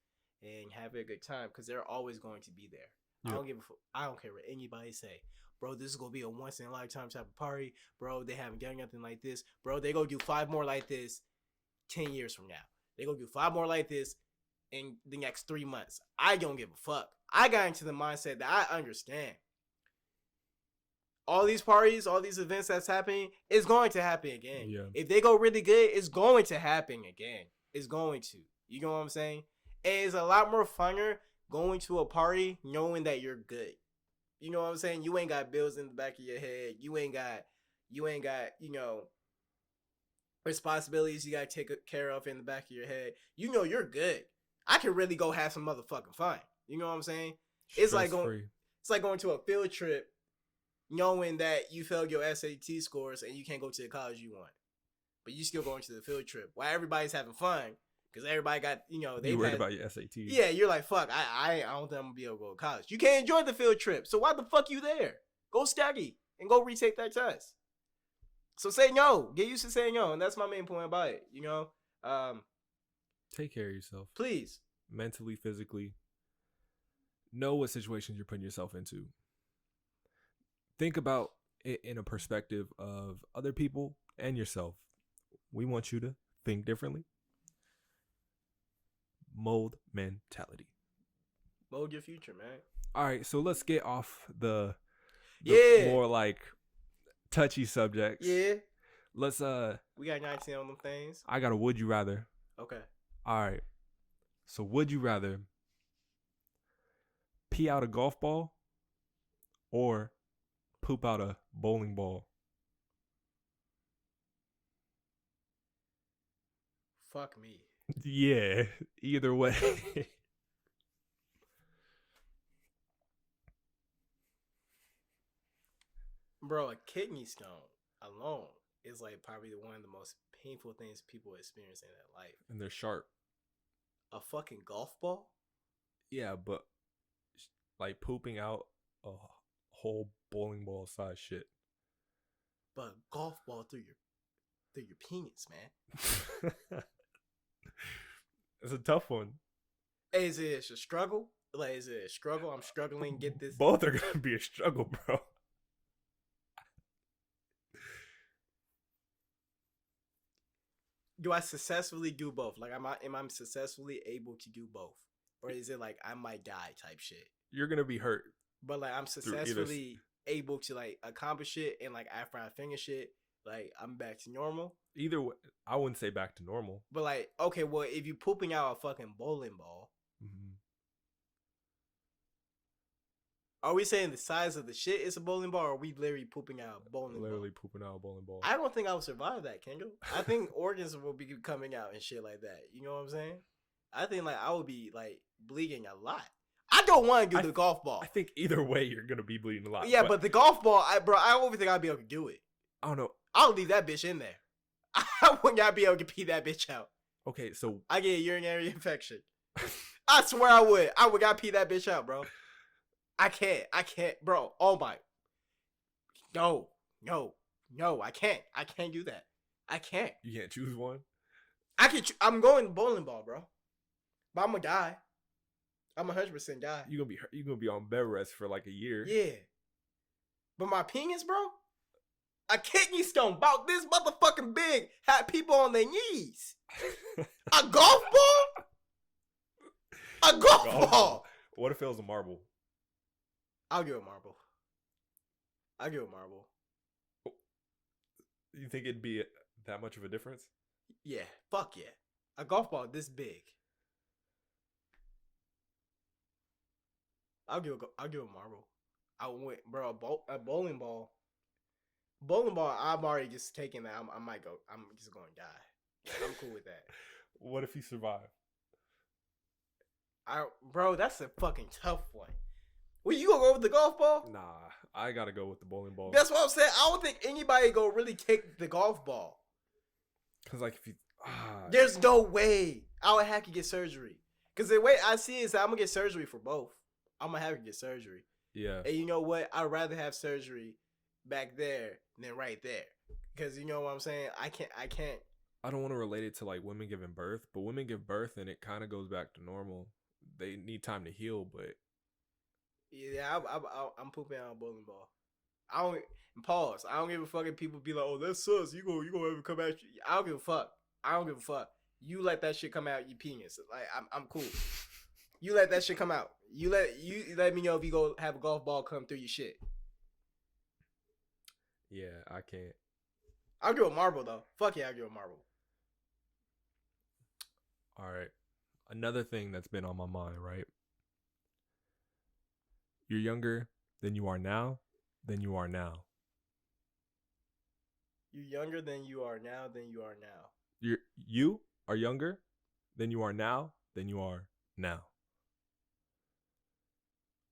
and having a good time, because they're always going to be there. Yep. I don't care what anybody say. Bro, this is gonna be a once in a lifetime type of party. Bro, they haven't done nothing like this. Bro, they gonna do 5 more like this 10 years from now. They gonna do 5 more like this in the next 3 months. I don't give a fuck. I got into the mindset that I understand. All these parties, all these events that's happening, it's going to happen again. Yeah. If they go really good, it's going to happen again. It's going to. You know what I'm saying? And it's a lot more funner going to a party knowing that you're good. You know what I'm saying? You ain't got bills in the back of your head. You ain't got, responsibilities you got to take care of in the back of your head. You're good. I can really go have some motherfucking fun. You know what I'm saying? It's like going to a field trip knowing that you failed your SAT scores and you can't go to the college you want. But you still going to the field trip while everybody's having fun. Because everybody got, they worried about your SAT. Yeah, you're like, fuck, I don't think I'm going to be able to go to college. You can't enjoy the field trip. So why the fuck you there? Go study and go retake that test. So say no. Get used to saying no. And that's my main point about it, Take care of yourself. Please. Mentally, physically. Know what situations you're putting yourself into. Think about it in a perspective of other people and yourself. We want you to think differently. Mold mentality. Mold your future, man. All right, so let's get off the Yeah. more like touchy subjects. Yeah. Let's We got 19 on them things. I got a would you rather. Okay. All right. So would you rather pee out a golf ball or poop out a bowling ball? Fuck me. Yeah, either way. Bro, a kidney stone alone is like probably one of the most painful things people experience in their life. And they're sharp. A fucking golf ball? Yeah, but like pooping out a whole bowling ball size shit. But a golf ball through your penis, man. It's a tough one. Is it a struggle? Like, is it a struggle? I'm struggling to get this. Both are gonna be a struggle, bro. Do I successfully do both? Like, am I successfully able to do both? Or is it like I might die type shit? You're gonna be hurt. But like I'm successfully able to like accomplish it, and like after I finish it, like I'm back to normal. Either way, I wouldn't say back to normal. But like, okay, well, if you pooping out a fucking bowling ball, are we saying the size of the shit is a bowling ball, or are we literally pooping out a bowling Literally ball? pooping out a bowling ball. I don't think I would survive that, Kendall. I think organs will be coming out and shit like that. You know what I'm saying? I think like I would be like bleeding a lot. I don't want to do the golf ball. I think either way you're gonna be bleeding a lot. Yeah, but the golf ball, I don't even think I'd be able to do it. I don't know. I'll leave that bitch in there. I would not be able to pee that bitch out. Okay, so I get a urinary infection. I swear I would. I would gotta pee that bitch out, bro. I can't, bro. Oh my. No, I can't do that. I can't. You can't choose one? I'm going bowling ball, bro. But I'm gonna die. I'm 100% die. You're gonna be on bed rest for like a year. Yeah. But my penis, bro? A kidney stone about this motherfucking big had people on their knees. A golf ball? A golf ball. What if it was a marble? I'll give a marble. You think it'd be that much of a difference? Yeah. Fuck yeah. A golf ball this big. I'll give a marble. I went, bro. A bowling ball. Bowling ball. I'm already just taking that. I might go. I'm just going to die. I'm cool with that. What if you survive? Bro, that's a fucking tough one. Well, you gonna go with the golf ball? Nah, I gotta go with the bowling ball. That's what I'm saying. I don't think anybody gonna really take the golf ball. Cause like if you, there's no way I would have to get surgery. Cause the way I see it is that I'm gonna get surgery for both. I'm gonna have to get surgery. Yeah. And you know what? I'd rather have surgery back there than right there. Cause you know what I'm saying? I can't. I don't want to relate it to like women giving birth, but women give birth and it kind of goes back to normal. They need time to heal, but yeah, I'm pooping out a bowling ball. I don't give a fuck if people be like, "Oh, that sucks. You gonna have to come out." I don't give a fuck. You let that shit come out your penis. Like I'm cool. You let that shit come out. You let me know if you go have a golf ball come through your shit. yeah, I can't. I'll give a marble though. Fuck yeah, I'll give a marble. All right. Another thing that's been on my mind, right? You're younger than you are now. You're younger than you are now. You are younger than you are now.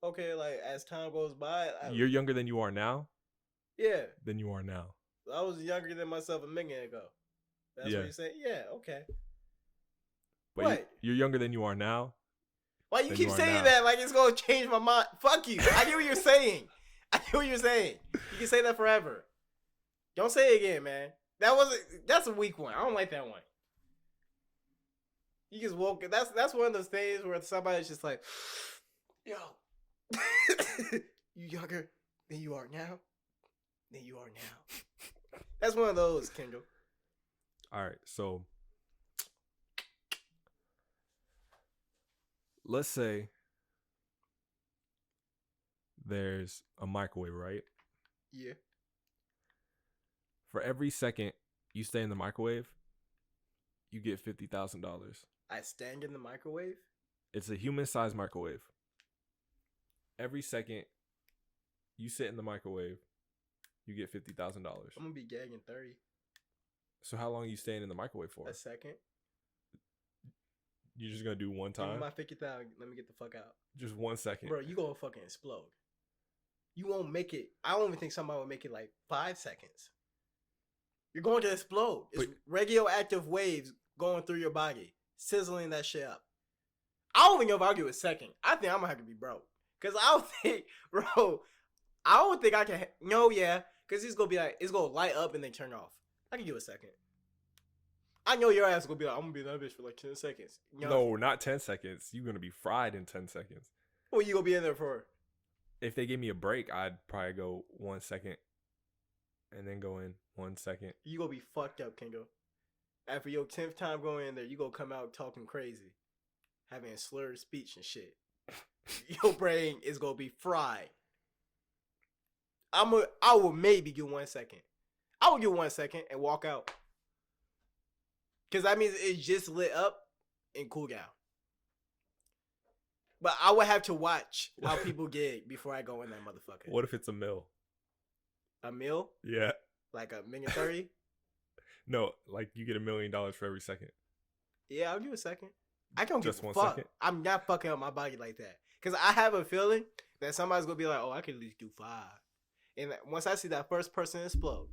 Okay, like as time goes by, you're younger than you are now. Yeah. Than you are now. I was younger than myself a minute ago. That's what you're saying? Yeah, okay. But what? You're younger than you are now. Why you keep saying that like it's going to change my mind? Fuck you. I get what you're saying. You can say that forever. Don't say it again, man. That's a weak one. I don't like that one. You just woke. That's one of those things where somebody's just like, yo, you younger than you are now. than you are now. That's one of those, Kendall. All right, so let's say there's a microwave, right? Yeah. For every second you stay in the microwave, you get $50,000. I stand in the microwave? It's a human-sized microwave. Every second you sit in the microwave, you get $50,000. I'm going to be gagging 30. So how long are you staying in the microwave for? A second. You're just going to do one Give me time? my 50,000. Let me get the fuck out. Just 1 second. Bro, you going to fucking explode. You won't make it. I don't even think somebody will make it like 5 seconds. You're going to explode. It's radioactive waves going through your body, sizzling that shit up. I don't even know if I'll give it a second. I think I'm going to have to be broke. Because I don't think, bro, I don't think I can. No, yeah. Because it's going to be like, it's going to light up and then turn off. I can give it a second. I know your ass is going to be like, I'm going to be in that bitch for like 10 seconds. You know? No, not 10 seconds. You're going to be fried in 10 seconds. What you going to be in there for? If they give me a break, I'd probably go 1 second and then go in 1 second. You going to be fucked up, Kendall. After your 10th time going in there, you going to come out talking crazy. Having slurred speech and shit. Your brain is going to be fried. I will maybe give 1 second. I will give 1 second and walk out. Because that means it's just lit up and cool down. But I would have to watch how people gig before I go in that motherfucker. What if it's a mill? A meal? Yeah. Like $1,030,000? No, like you get $1 million for every second. Yeah, I'll give it a second. I don't Just give a 1 fuck. second? I'm not fucking up my body like that. Because I have a feeling that somebody's going to be like, oh, I could at least do 5. And once I see that first person explode,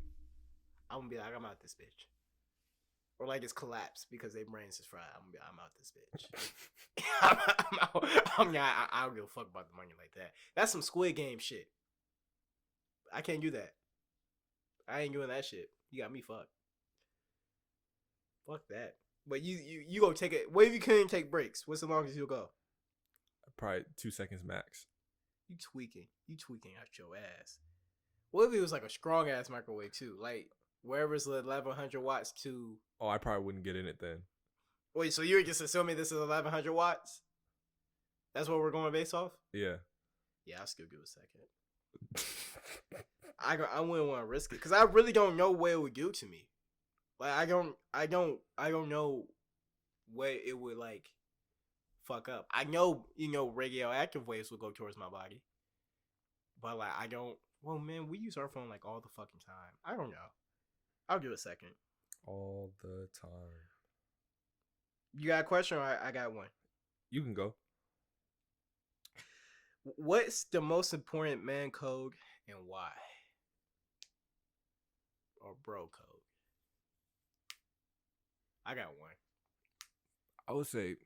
I'm going to be like, I'm out this bitch. Or like it's collapsed because their brains is fried. I'm going to be like, I'm out this bitch. I'm not, I don't give a fuck about the money like that. That's some Squid Game shit. I can't do that. I ain't doing that shit. You got me fucked. Fuck that. But you go take it. What if you couldn't take breaks? What's the longest you'll go? Probably 2 seconds max. You tweaking. You tweaking out your ass. What if it was like a strong ass microwave too? Like wherever it's 1100 watts to. Oh, I probably wouldn't get in it then. Wait, so you're just assuming this is 1100 watts? That's what we're going based off? Yeah. Yeah, I'll still give it a second. I wouldn't want to risk it because I really don't know what it would do to me. Like I don't know what it would like fuck up. I know, radioactive waves will go towards my body. But like I don't. Well, man, we use our phone like all the fucking time. I don't know. I'll give it a second. All the time. You got a question or I got one? You can go. What's the most important man code and why? Or bro code? I got one. I would say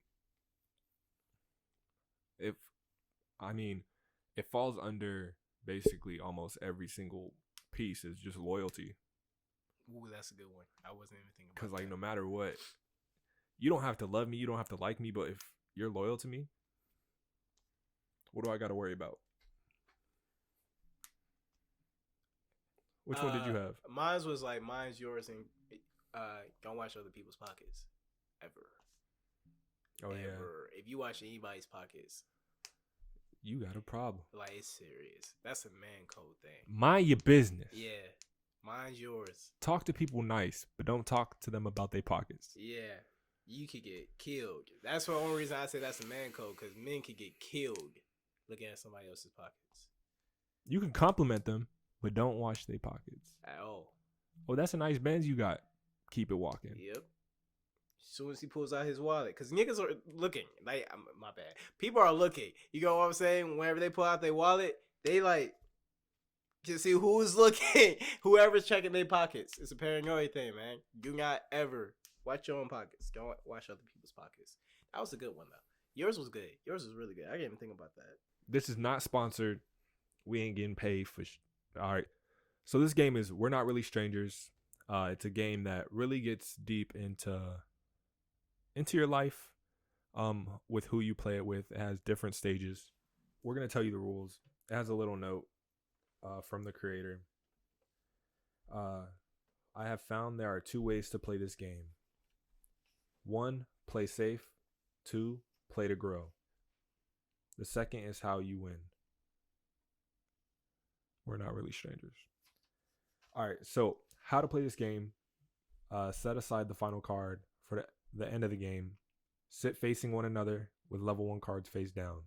it falls under basically almost every single piece is just loyalty. Ooh, that's a good one. I wasn't even thinking about Because, like, that. no matter what, you don't have to love me, you don't have to like me, but if you're loyal to me, what do I got to worry about? Which one did you have? Mine's was like, mine's yours, and don't watch other people's pockets. Ever. Oh, Ever. yeah. If you watch anybody's pockets, You got a problem. like, it's serious. That's a man code thing. Mind your business. Yeah. Mine's yours. Talk to people nice, but don't talk to them about their pockets. Yeah. You could get killed. That's the only reason I say that's a man code, because men could get killed looking at somebody else's pockets. You can compliment them, but don't wash their pockets. At all. Oh, that's a nice Benz you got. Keep it walking. Yep. As soon as he pulls out his wallet, because niggas are looking. Like, my bad. People are looking. You know what I'm saying? Whenever they pull out their wallet, they like to see who's looking. Whoever's checking their pockets. It's a paranoid thing, man. Do not ever watch your own pockets. Don't watch other people's pockets. That was a good one, though. Yours was good. Yours was really good. I didn't even think about that. This is not sponsored. We ain't getting paid for all right. So this game is We're Not Really Strangers. It's a game that really gets deep into your life with who you play it with. It has different stages. We're going to tell you the rules. It has a little note from the creator. I have found there are 2 ways to play this game. 1, play safe. 2, play to grow. The second is how you win. We're not really strangers. All right, so how to play this game. Set aside the final card for the end of the game. Sit facing one another with level 1 cards face down.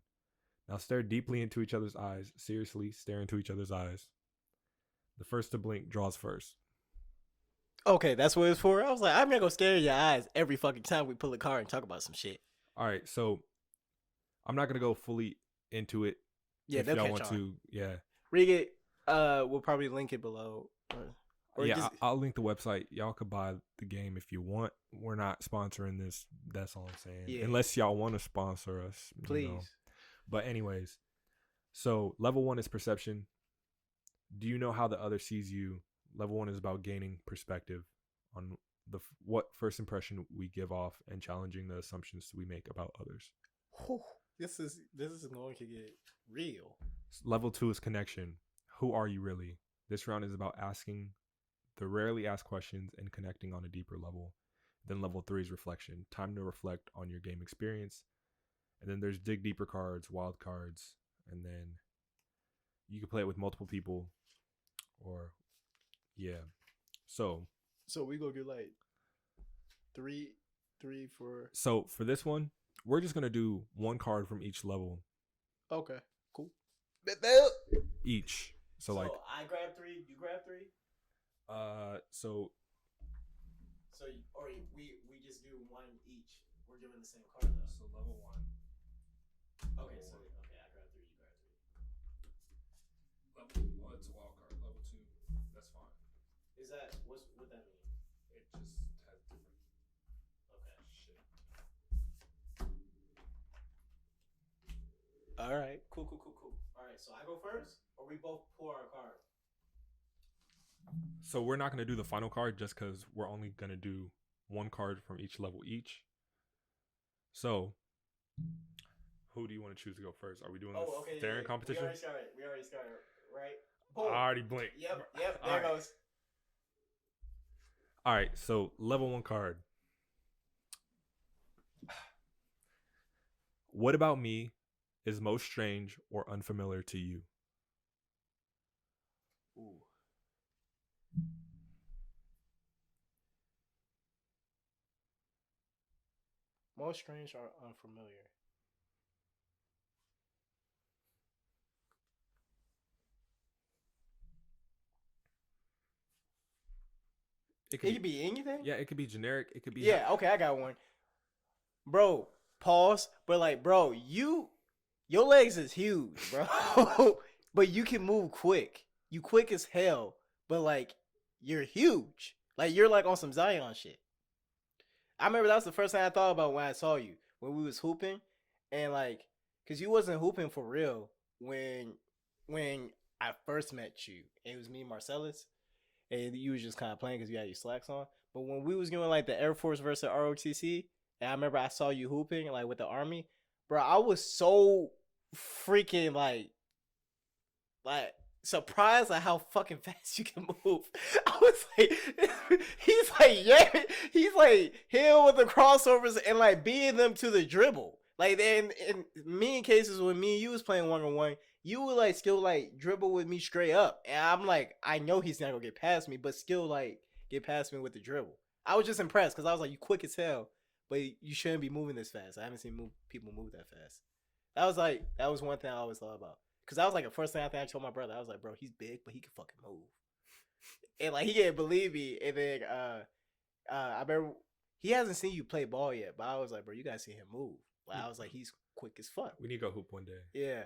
Now stare deeply into each other's eyes. Seriously, stare into each other's eyes. The first to blink draws first. Okay, that's what it's for. I was like, I'm not gonna stare in your eyes every fucking time we pull a card and talk about some shit. All right, so I'm not gonna go fully into it. Yeah, if y'all want to. Yeah. Read it. We'll probably link it below. Or yeah, just... I'll link the website. Y'all could buy the game if you want. We're not sponsoring this. That's all I'm saying. Yeah. Unless y'all want to sponsor us, please. You know. But anyways, so level 1 is perception. Do you know how the other sees you? Level 1 is about gaining perspective on what first impression we give off and challenging the assumptions we make about others. Whew, this is going to get real. Level 2 is connection. Who are you really? This round is about asking the rarely asked questions and connecting on a deeper level. Then level 3 is reflection. Time to reflect on your game experience. And then there's dig deeper cards, wild cards, and then you can play it with multiple people. Or yeah. So we gonna do like three for. So for this one, we're just gonna do 1 card from each level. Okay, cool. Each. So like I grab 3, you grab 3. So or we just do 1 each. We're doing the same card though. So level 1. Okay, I grab 3, you grab 3. Level it's a wild card. Level 2, that's fine. Is that what that mean? It just has different. Okay. Shit. All right. Cool. All right. So I go first, or we both pull our card. So we're not gonna do the final card just because we're only gonna do 1 card from each level each. So, who do you want to choose to go first? Are we doing this staring competition? We already started, right? Boom. I already blinked. Yep. There goes. All right. So level 1 card. What about me is most strange or unfamiliar to you? Ooh. Most strange or unfamiliar? It could be anything? Yeah, it could be generic. It could be... Yeah, okay, I got one. Bro, pause. But like, bro, your legs is huge, bro. But you can move quick. You quick as hell. But like, you're huge. Like, you're like on some Zion shit. I remember that was the first thing I thought about when I saw you. When we was hooping. And like, cause you wasn't hooping for real when I first met you. And it was me and Marcellus. And you was just kind of playing because you had your slacks on. But when we was doing like the Air Force versus ROTC, and I remember I saw you hooping like with the Army, bro, I was so freaking like surprised at how fucking fast you can move. I was like, he's like him with the crossovers and like beating them to the dribble. Like then in many cases when me and you was playing 1-on-1, you would like still like dribble with me straight up. And I'm like, I know he's not gonna get past me, but still like get past me with the dribble. I was just impressed because I was like, you quick as hell, but you shouldn't be moving this fast. I haven't seen people move that fast. That was one thing I always thought about. Cause that was like the first thing I told my brother. I was like, bro, he's big, but he can fucking move. And like he didn't believe me. And then I remember he hasn't seen you play ball yet, but I was like, bro, you gotta see him move. Like, I was like, he's quick as fuck. We need to go hoop one day. Yeah.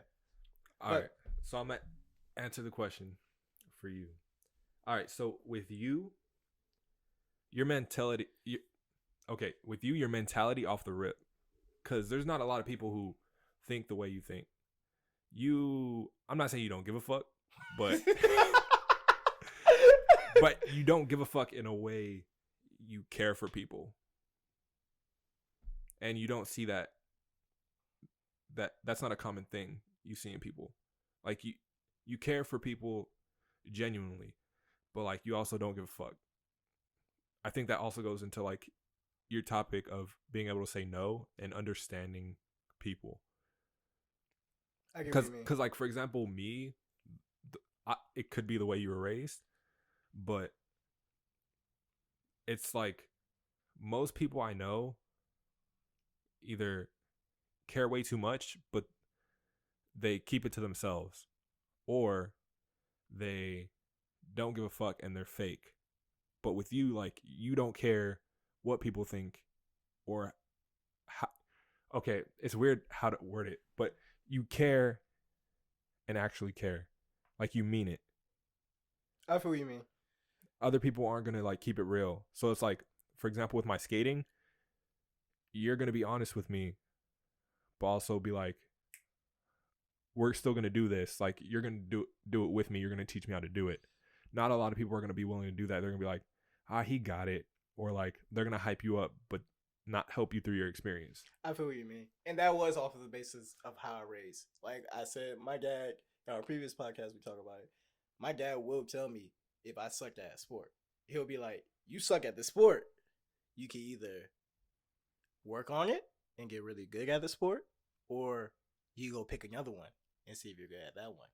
All right. So I'm gonna answer the question for you. All right. So with you, your mentality. With you, your mentality off the rip, because there's not a lot of people who think the way you think. I'm not saying you don't give a fuck, but but you don't give a fuck in a way you care for people, and you don't see that's not a common thing you see in people. Like you care for people genuinely, but like you also don't give a fuck. I think that also goes into like your topic of being able to say no and understanding people. I get what you mean. Because like for example, me, it could be the way you were raised, but it's like most people I know either care way too much, but they keep it to themselves, or they don't give a fuck and they're fake. But with you, like you don't care what people think or how. Okay, it's weird how to word it, but you care and actually care, like you mean it. I feel what you mean. Other people aren't gonna like keep it real, so it's like, for example, with my skating, you're gonna be honest with me, but also be like, we're still gonna do this. Like you're gonna do it with me. You're gonna teach me how to do it. Not a lot of people are gonna be willing to do that. They're gonna be like, he got it, or like they're gonna hype you up, but not help you through your experience. I feel what you mean, and that was off of the basis of how I raised. Like I said, my dad. In our previous podcast, we talk about it. My dad will tell me if I sucked at a sport. He'll be like, "You suck at the sport. You can either work on it and get really good at the sport, or you go pick another one and see if you're good at that one.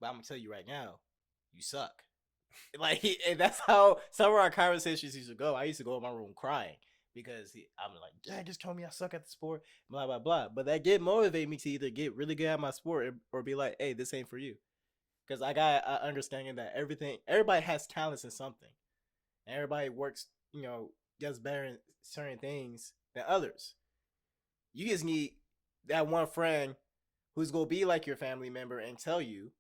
But I'm gonna tell you right now, you suck." Like, and that's how some of our conversations used to go. I used to go in my room crying because I'm like, Dad just told me I suck at the sport, blah blah blah. But that did motivate me to either get really good at my sport or be like, hey, this ain't for you. Because I got an understanding that everybody has talents in something, and everybody works, does better in certain things than others. You just need that one friend who's gonna be like your family member and tell you,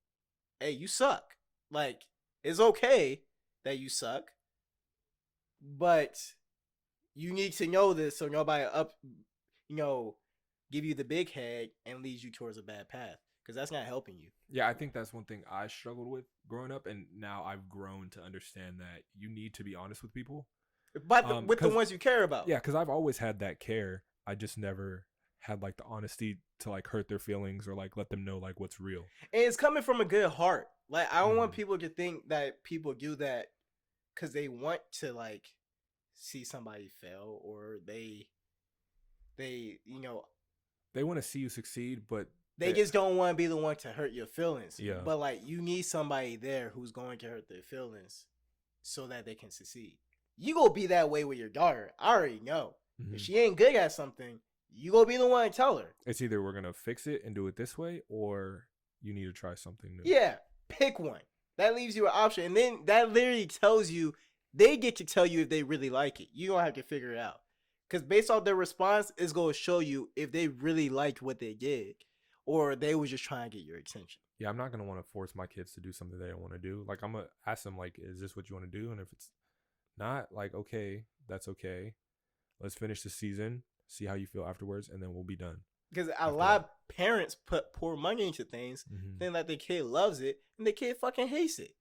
hey, you suck. Like, it's okay that you suck, but you need to know this so nobody give you the big head and leads you towards a bad path, because that's not helping you. Yeah, I think that's one thing I struggled with growing up, and now I've grown to understand that you need to be honest with people. But with the ones you care about. Yeah, because I've always had that care. I just never had like the honesty to like hurt their feelings or like let them know like what's real. And it's coming from a good heart. Like, I don't want people to think that people do that because they want to like see somebody fail, or they want to see you succeed, but they just don't want to be the one to hurt your feelings. Yeah. But like, you need somebody there who's going to hurt their feelings so that they can succeed. You gonna be that way with your daughter. I already know. If she ain't good at something, you gonna be the one to tell her. It's either we're gonna fix it and do it this way, or you need to try something new. Yeah, pick one. That leaves you an option, and then that literally tells you, they get to tell you if they really like it. You don't have to figure it out, because based off their response, it's gonna show you if they really liked what they did, or they was just trying to get your attention. Yeah, I'm not gonna want to force my kids to do something they don't want to do. Like, I'm gonna ask them, like, is this what you want to do? And if it's not, like, okay, that's okay. Let's finish the season, see how you feel afterwards, and then we'll be done. Because a lot of parents pour money into things, think that their kid loves it, and their kid fucking hates it.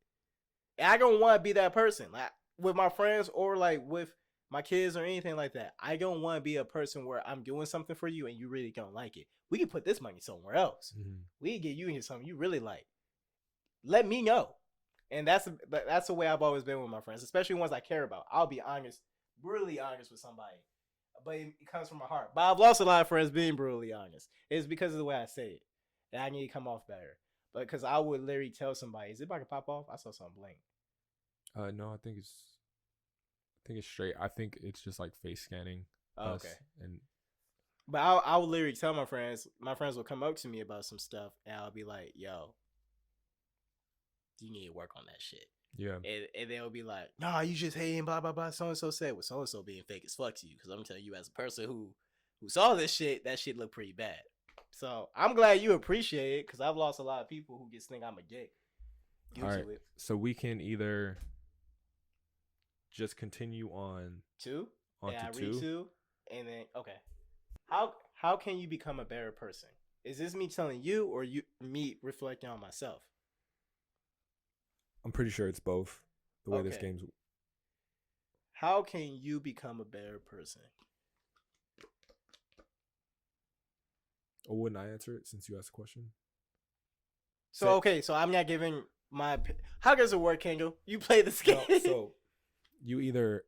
And I don't want to be that person. Like, with my friends or like with my kids or anything like that, I don't want to be a person where I'm doing something for you and you really don't like it. We can put this money somewhere else. We can get you into something you really like. Let me know. And that's the way I've always been with my friends, especially ones I care about. I'll be honest, brutally honest with somebody. But it comes from my heart. But I've lost a lot of friends being brutally honest. It's because of the way I say it. And I need to come off better. But because I would literally tell somebody, is it about to pop off? I saw something blink. No, I think it's straight. I think it's just like face scanning. Okay. And but I would literally tell my friends will come up to me about some stuff, and I'll be like, yo, you need to work on that shit. Yeah. And they'll be like, nah, you just hating, blah, blah, blah, so-and-so said. Well, so-and-so being fake as fuck to you. Because I'm telling you, as a person who saw this shit, that shit looked pretty bad. So I'm glad you appreciate it, because I've lost a lot of people who just think I'm a dick. All right. So we can either just continue on two, and I read two, and then okay. How can you become a better person? Is this me telling you, or me reflecting on myself? I'm pretty sure it's both. The way this game's. How can you become a better person? Or wouldn't I answer it since you asked the question? So I'm not giving How does it work, Kendall? You play this game. No, so you either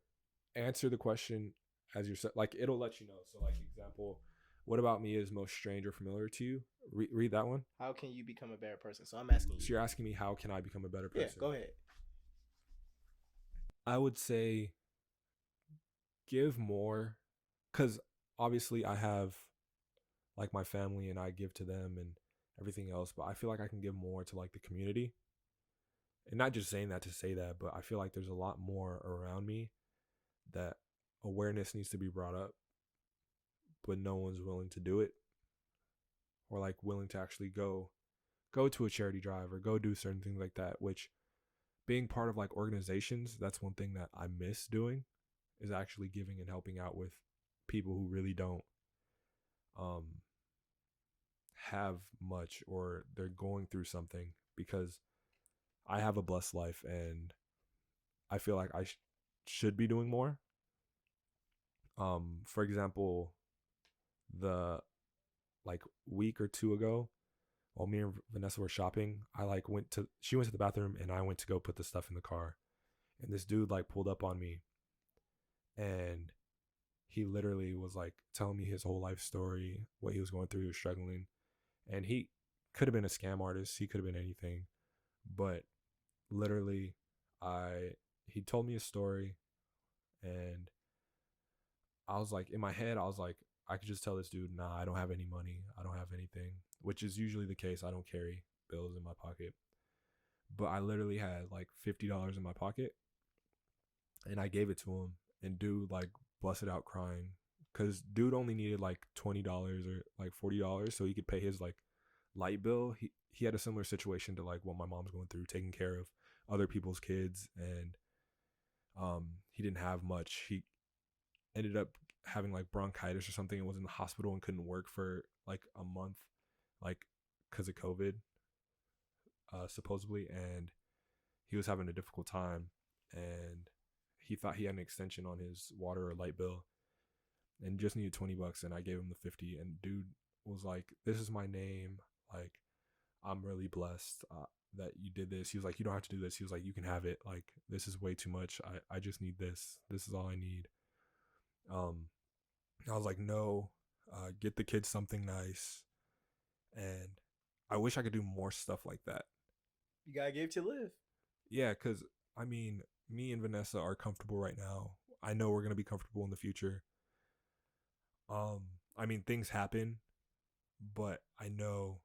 answer the question as yourself, like it'll let you know. So, like example, what about me is most strange or familiar to you? Read that one. How can you become a better person? So I'm asking So you. you're asking me how can I become a better Yeah, person? go ahead. I would say give more, because obviously I have like my family and I give to them and everything else, but I feel like I can give more to like the community. And not just saying that to say that, but I feel like there's a lot more around me that awareness needs to be brought up, but no one's willing to do it, or like willing to actually go to a charity drive or go do certain things like that, which being part of like organizations, that's one thing that I miss doing, is actually giving and helping out with people who really don't um have much, or they're going through something, because I have a blessed life and I feel like I should be doing more. For example, the like week or two ago, while me and Vanessa were shopping, she went to the bathroom and I went to go put the stuff in the car. And this dude like pulled up on me, and he literally was like telling me his whole life story, what he was going through, he was struggling. And he could have been a scam artist, he could have been anything. But literally he told me a story, and I was like, in my head, I was like, I could just tell this dude, nah, I don't have any money. I don't have anything, which is usually the case. I don't carry bills in my pocket. But I literally had like $50 in my pocket, and I gave it to him. And dude like busted out crying, because dude only needed like $20 or like $40 so he could pay his like light bill. He had a similar situation to like what my mom's going through, taking care of other people's kids, and he didn't have much. He ended up having like bronchitis or something and was in the hospital and couldn't work for like a month, like because of COVID, supposedly. And he was having a difficult time, and he thought he had an extension on his water or light bill and just needed $20, and I gave him the 50. And dude was like, this is my name, like I'm really blessed that you did this. He was like, you don't have to do this. He was like, you can have it, like this is way too much. I just need this is all I need. I was like, no, get the kids something nice. And I wish I could do more stuff like that. You gotta give to live. Yeah, because I mean, me and Vanessa are comfortable right now. I know we're gonna be comfortable in the future. I mean, things happen, but I know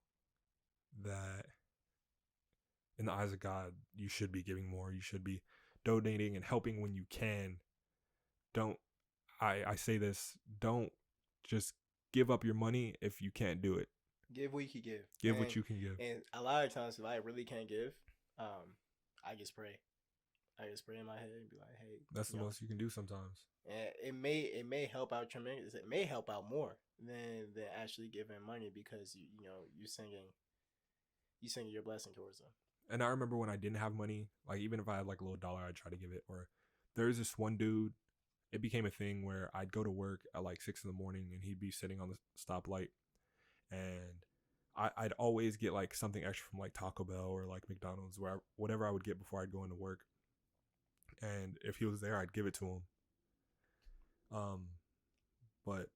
that in the eyes of God, you should be giving more. You should be donating and helping when you can. Don't I say this, don't just give up your money if you can't do it. Give what you can give. Give what you can give. And a lot of times, if I really can't give, I just pray. I just pray in my head and be like, "Hey." That's the most you can do sometimes. And it may help out tremendous. It may help out more than actually giving money, because you're singing your blessing towards them. And I remember when I didn't have money, like even if I had like a little dollar, I'd try to give it. Or there's this one dude. It became a thing where I'd go to work at like 6 in the morning, and he'd be sitting on the stoplight, and I'd always get like something extra from like Taco Bell or like McDonald's, whatever I would get before I'd go into work. And if he was there, I'd give it to him. But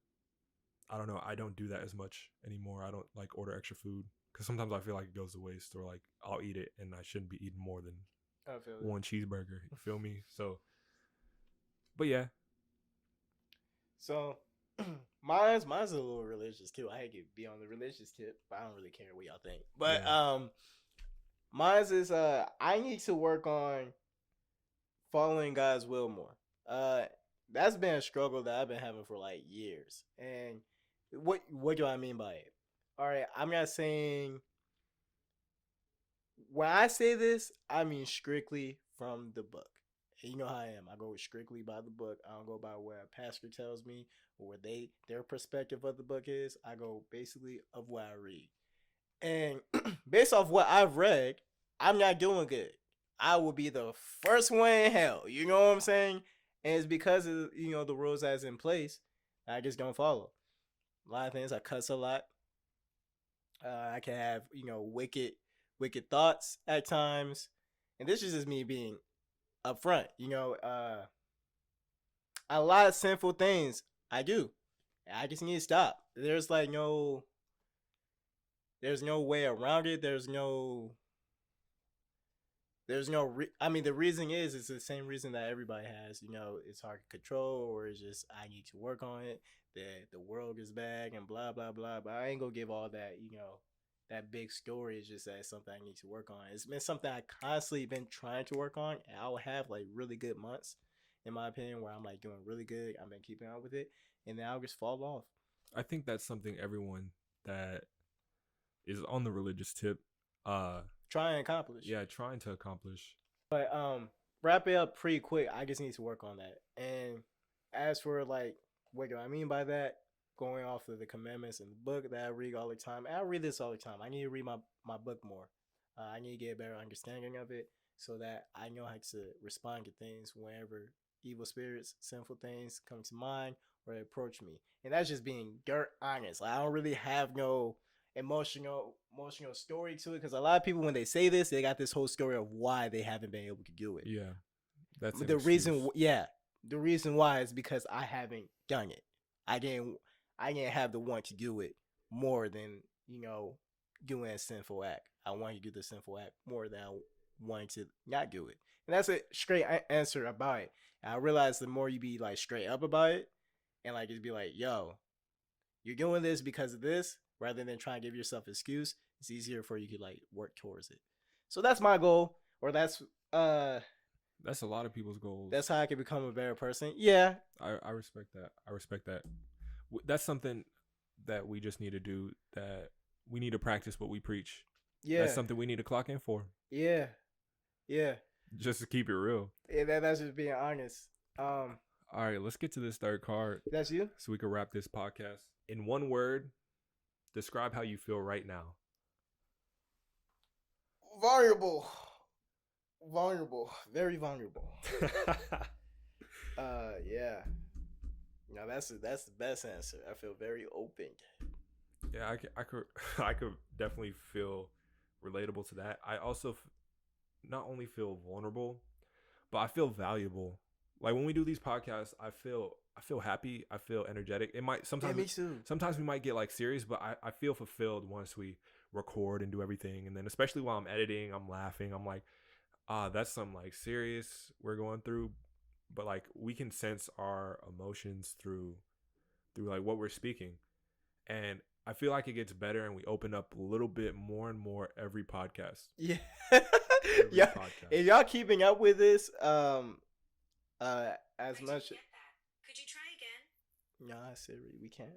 I don't know. I don't do that as much anymore. I don't like order extra food, because sometimes I feel like it goes to waste, or like I'll eat it and I shouldn't be eating more than one cheeseburger. You feel me? So, but yeah. So, mine's a little religious too. I hate to be on the religious tip, but I don't really care what y'all think. But yeah. Mine's is I need to work on following God's will more. That's been a struggle that I've been having for like years. And what do I mean by it? All right, I'm not saying, when I say this, I mean strictly from the book. And you know how I am. I go strictly by the book. I don't go by what a pastor tells me or what their perspective of the book is. I go basically of what I read. And based off what I've read, I'm not doing good. I will be the first one in hell. You know what I'm saying? And it's because of the rules that's in place I just don't follow. A lot of things, I cuss a lot. I can have wicked wicked thoughts at times. And this is just me being upfront. A lot of sinful things I do. I just need to stop. There's no way around it. I mean, the reason is it's the same reason that everybody has. It's hard to control, or it's just I need to work on it. That the world is bad and blah blah blah. But I ain't gonna give all that. That big story is just that it's something I need to work on. It's been something I constantly been trying to work on, and I'll have like really good months, in my opinion, where I'm like doing really good. I've been keeping up with it, and then I'll just fall off. I think that's something everyone that is on the religious tip, try and accomplish. Yeah, trying to accomplish. But wrap it up pretty quick. I just need to work on that. And as for like, what do I mean by that? Going off of the commandments in the book that I read all the time. And I read this all the time. I need to read my book more. I need to get a better understanding of it so that I know how to respond to things whenever evil spirits, sinful things come to mind or approach me. And that's just being dirt honest. Like, I don't really have no emotional story to it, because a lot of people, when they say this, they got this whole story of why they haven't been able to do it. Yeah, that's the reason. Yeah, the reason why is because I haven't done it. I didn't have the want to do it more than doing a sinful act. I want to do the sinful act more than I wanted to not do it. And that's a straight answer about it. And I realize the more you be like straight up about it, and like just be like, yo, you're doing this because of this, rather than trying to give yourself an excuse, it's easier for you to like work towards it. So that's my goal, or that's a lot of people's goals. That's how I can become a better person. Yeah, I respect that. That's something that we just need to do. That we need to practice what we preach. Yeah, that's something we need to clock in for. Yeah. Just to keep it real. Yeah, that's just being honest. All right, let's get to this third card. That's you. So we can wrap this podcast in one word. Describe how you feel right now. Vulnerable, very vulnerable. Yeah. No, that's the best answer. I feel very open. Yeah, I could definitely feel relatable to that. I also not only feel vulnerable, but I feel valuable. Like when we do these podcasts, I feel happy. I feel energetic. It might sometimes. Yeah, me too. Sometimes we might get like serious, but I feel fulfilled once we record and do everything. And then especially while I'm editing, I'm laughing. I'm like, that's some like serious we're going through. But like we can sense our emotions through like what we're speaking. And I feel like it gets better, and we open up a little bit more and more every podcast. Yeah. Yeah. Podcast. If y'all keeping up with this, as much. Could you try again? Nah, Siri, we can't.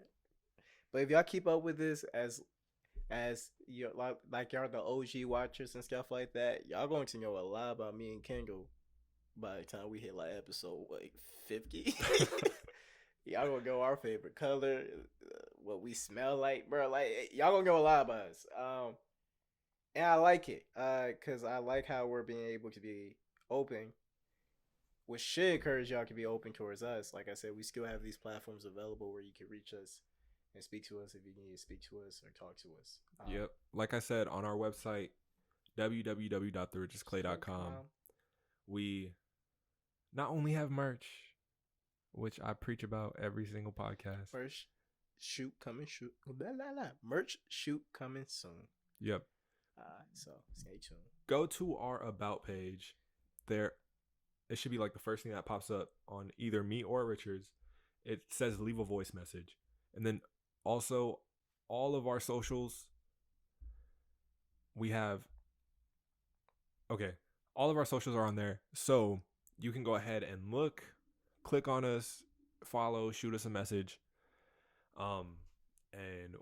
But if y'all keep up with this as you like y'all the OG watchers and stuff like that, y'all going to know a lot about me and Kendall by the time we hit like episode like 50. Y'all gonna know our favorite color, what we smell like, bro. Like y'all gonna know a lot about us. And I like it, cause I like how we're being able to be open, which should encourage y'all to be open towards us. Like I said, we still have these platforms available where you can reach us and speak to us if you need to speak to us or talk to us. Yep. Like I said, on our website, www.richestclay.com, we not only have merch, which I preach about every single podcast. Merch shoot coming soon. Yep. So stay tuned. Go to our About page. There, it should be like the first thing that pops up on either me or Richard's. It says leave a voice message. And then also all of our socials, we have, all of our socials are on there. So you can go ahead and look, click on us, follow, shoot us a message. And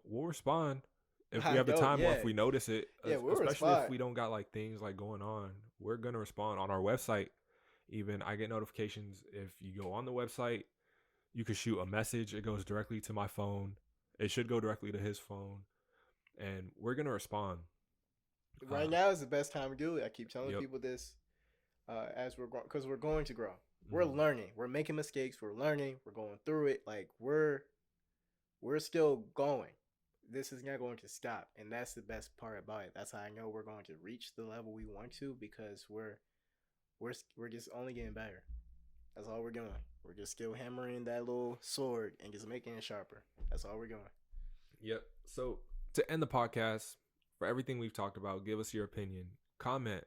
we'll respond if we have the time or if we notice it. Yeah, we'll especially respond. If we don't got like things like going on, we're gonna respond on our website. Even I get notifications if you go on the website. You can shoot a message. It goes directly to my phone. It should go directly to his phone, and we're gonna respond. Right now is the best time to do it. I keep telling people this as we're growing, because we're going to grow. We're learning. We're making mistakes. We're learning. We're going through it. Like we're still going. this is not going to stop, and that's the best part about it. That's how I know we're going to reach the level we want to, because we're just only getting better. That's all we're doing. We're just still hammering that little sword and just making it sharper. That's all we're doing. Yep. So to end the podcast, for everything we've talked about, give us your opinion. Comment.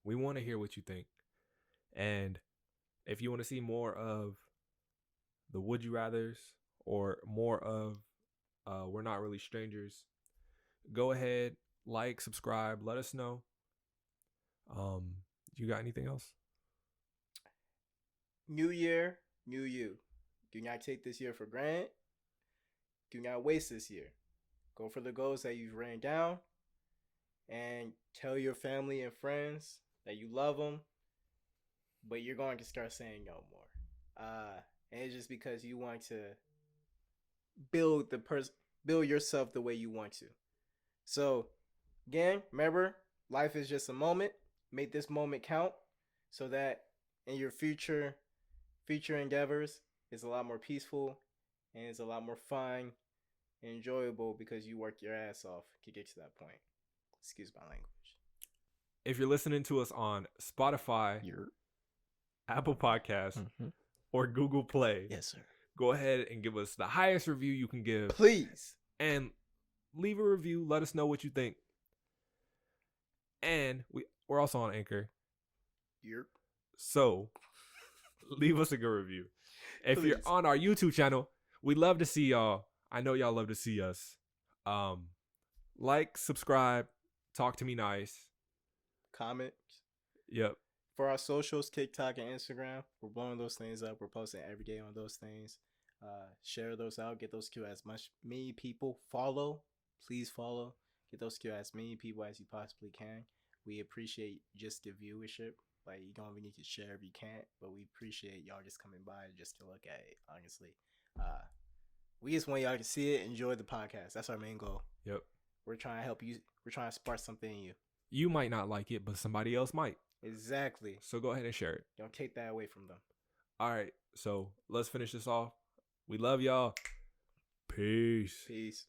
We want to hear what you think. And if you want to see more of the Would You Rathers or more of We're Not Really Strangers, go ahead, like, subscribe, let us know. You got anything else? New year, new you. Do not take this year for granted. Do not waste this year. Go for the goals that you've written down, and tell your family and friends that you love them, but you're going to start saying no more. And it's just because you want to build yourself the way you want to. So, again, remember, life is just a moment. Make this moment count, so that in your future endeavors, it's a lot more peaceful and it's a lot more fun and enjoyable, because you worked your ass off to get to that point. Excuse my language. If you're listening to us on Spotify, Apple Podcasts, or Google Play, Yes, sir. go ahead and give us the highest review you can give. Please. And leave a review. Let us know what you think. And we're also on Anchor. Yep. So leave us a good review. If Please. you're on our YouTube channel, we love to see y'all. I know y'all love to see us. Like, subscribe, talk to me nice. Comment. Yep. For our socials, TikTok and Instagram, we're blowing those things up. We're posting every day on those things. Share those out. Get those to as many people. Follow. Please follow. Get those to as many people as you possibly can. We appreciate just the viewership. Like, you don't even need to share if you can't, but we appreciate y'all just coming by just to look at it, honestly. We just want y'all to see it, enjoy the podcast. That's our main goal. Yep. We're trying to help you. We're trying to spark something in you. You might not like it, but somebody else might. Exactly. So go ahead and share it. Don't take that away from them. All right. So let's finish this off. We love y'all. Peace. Peace.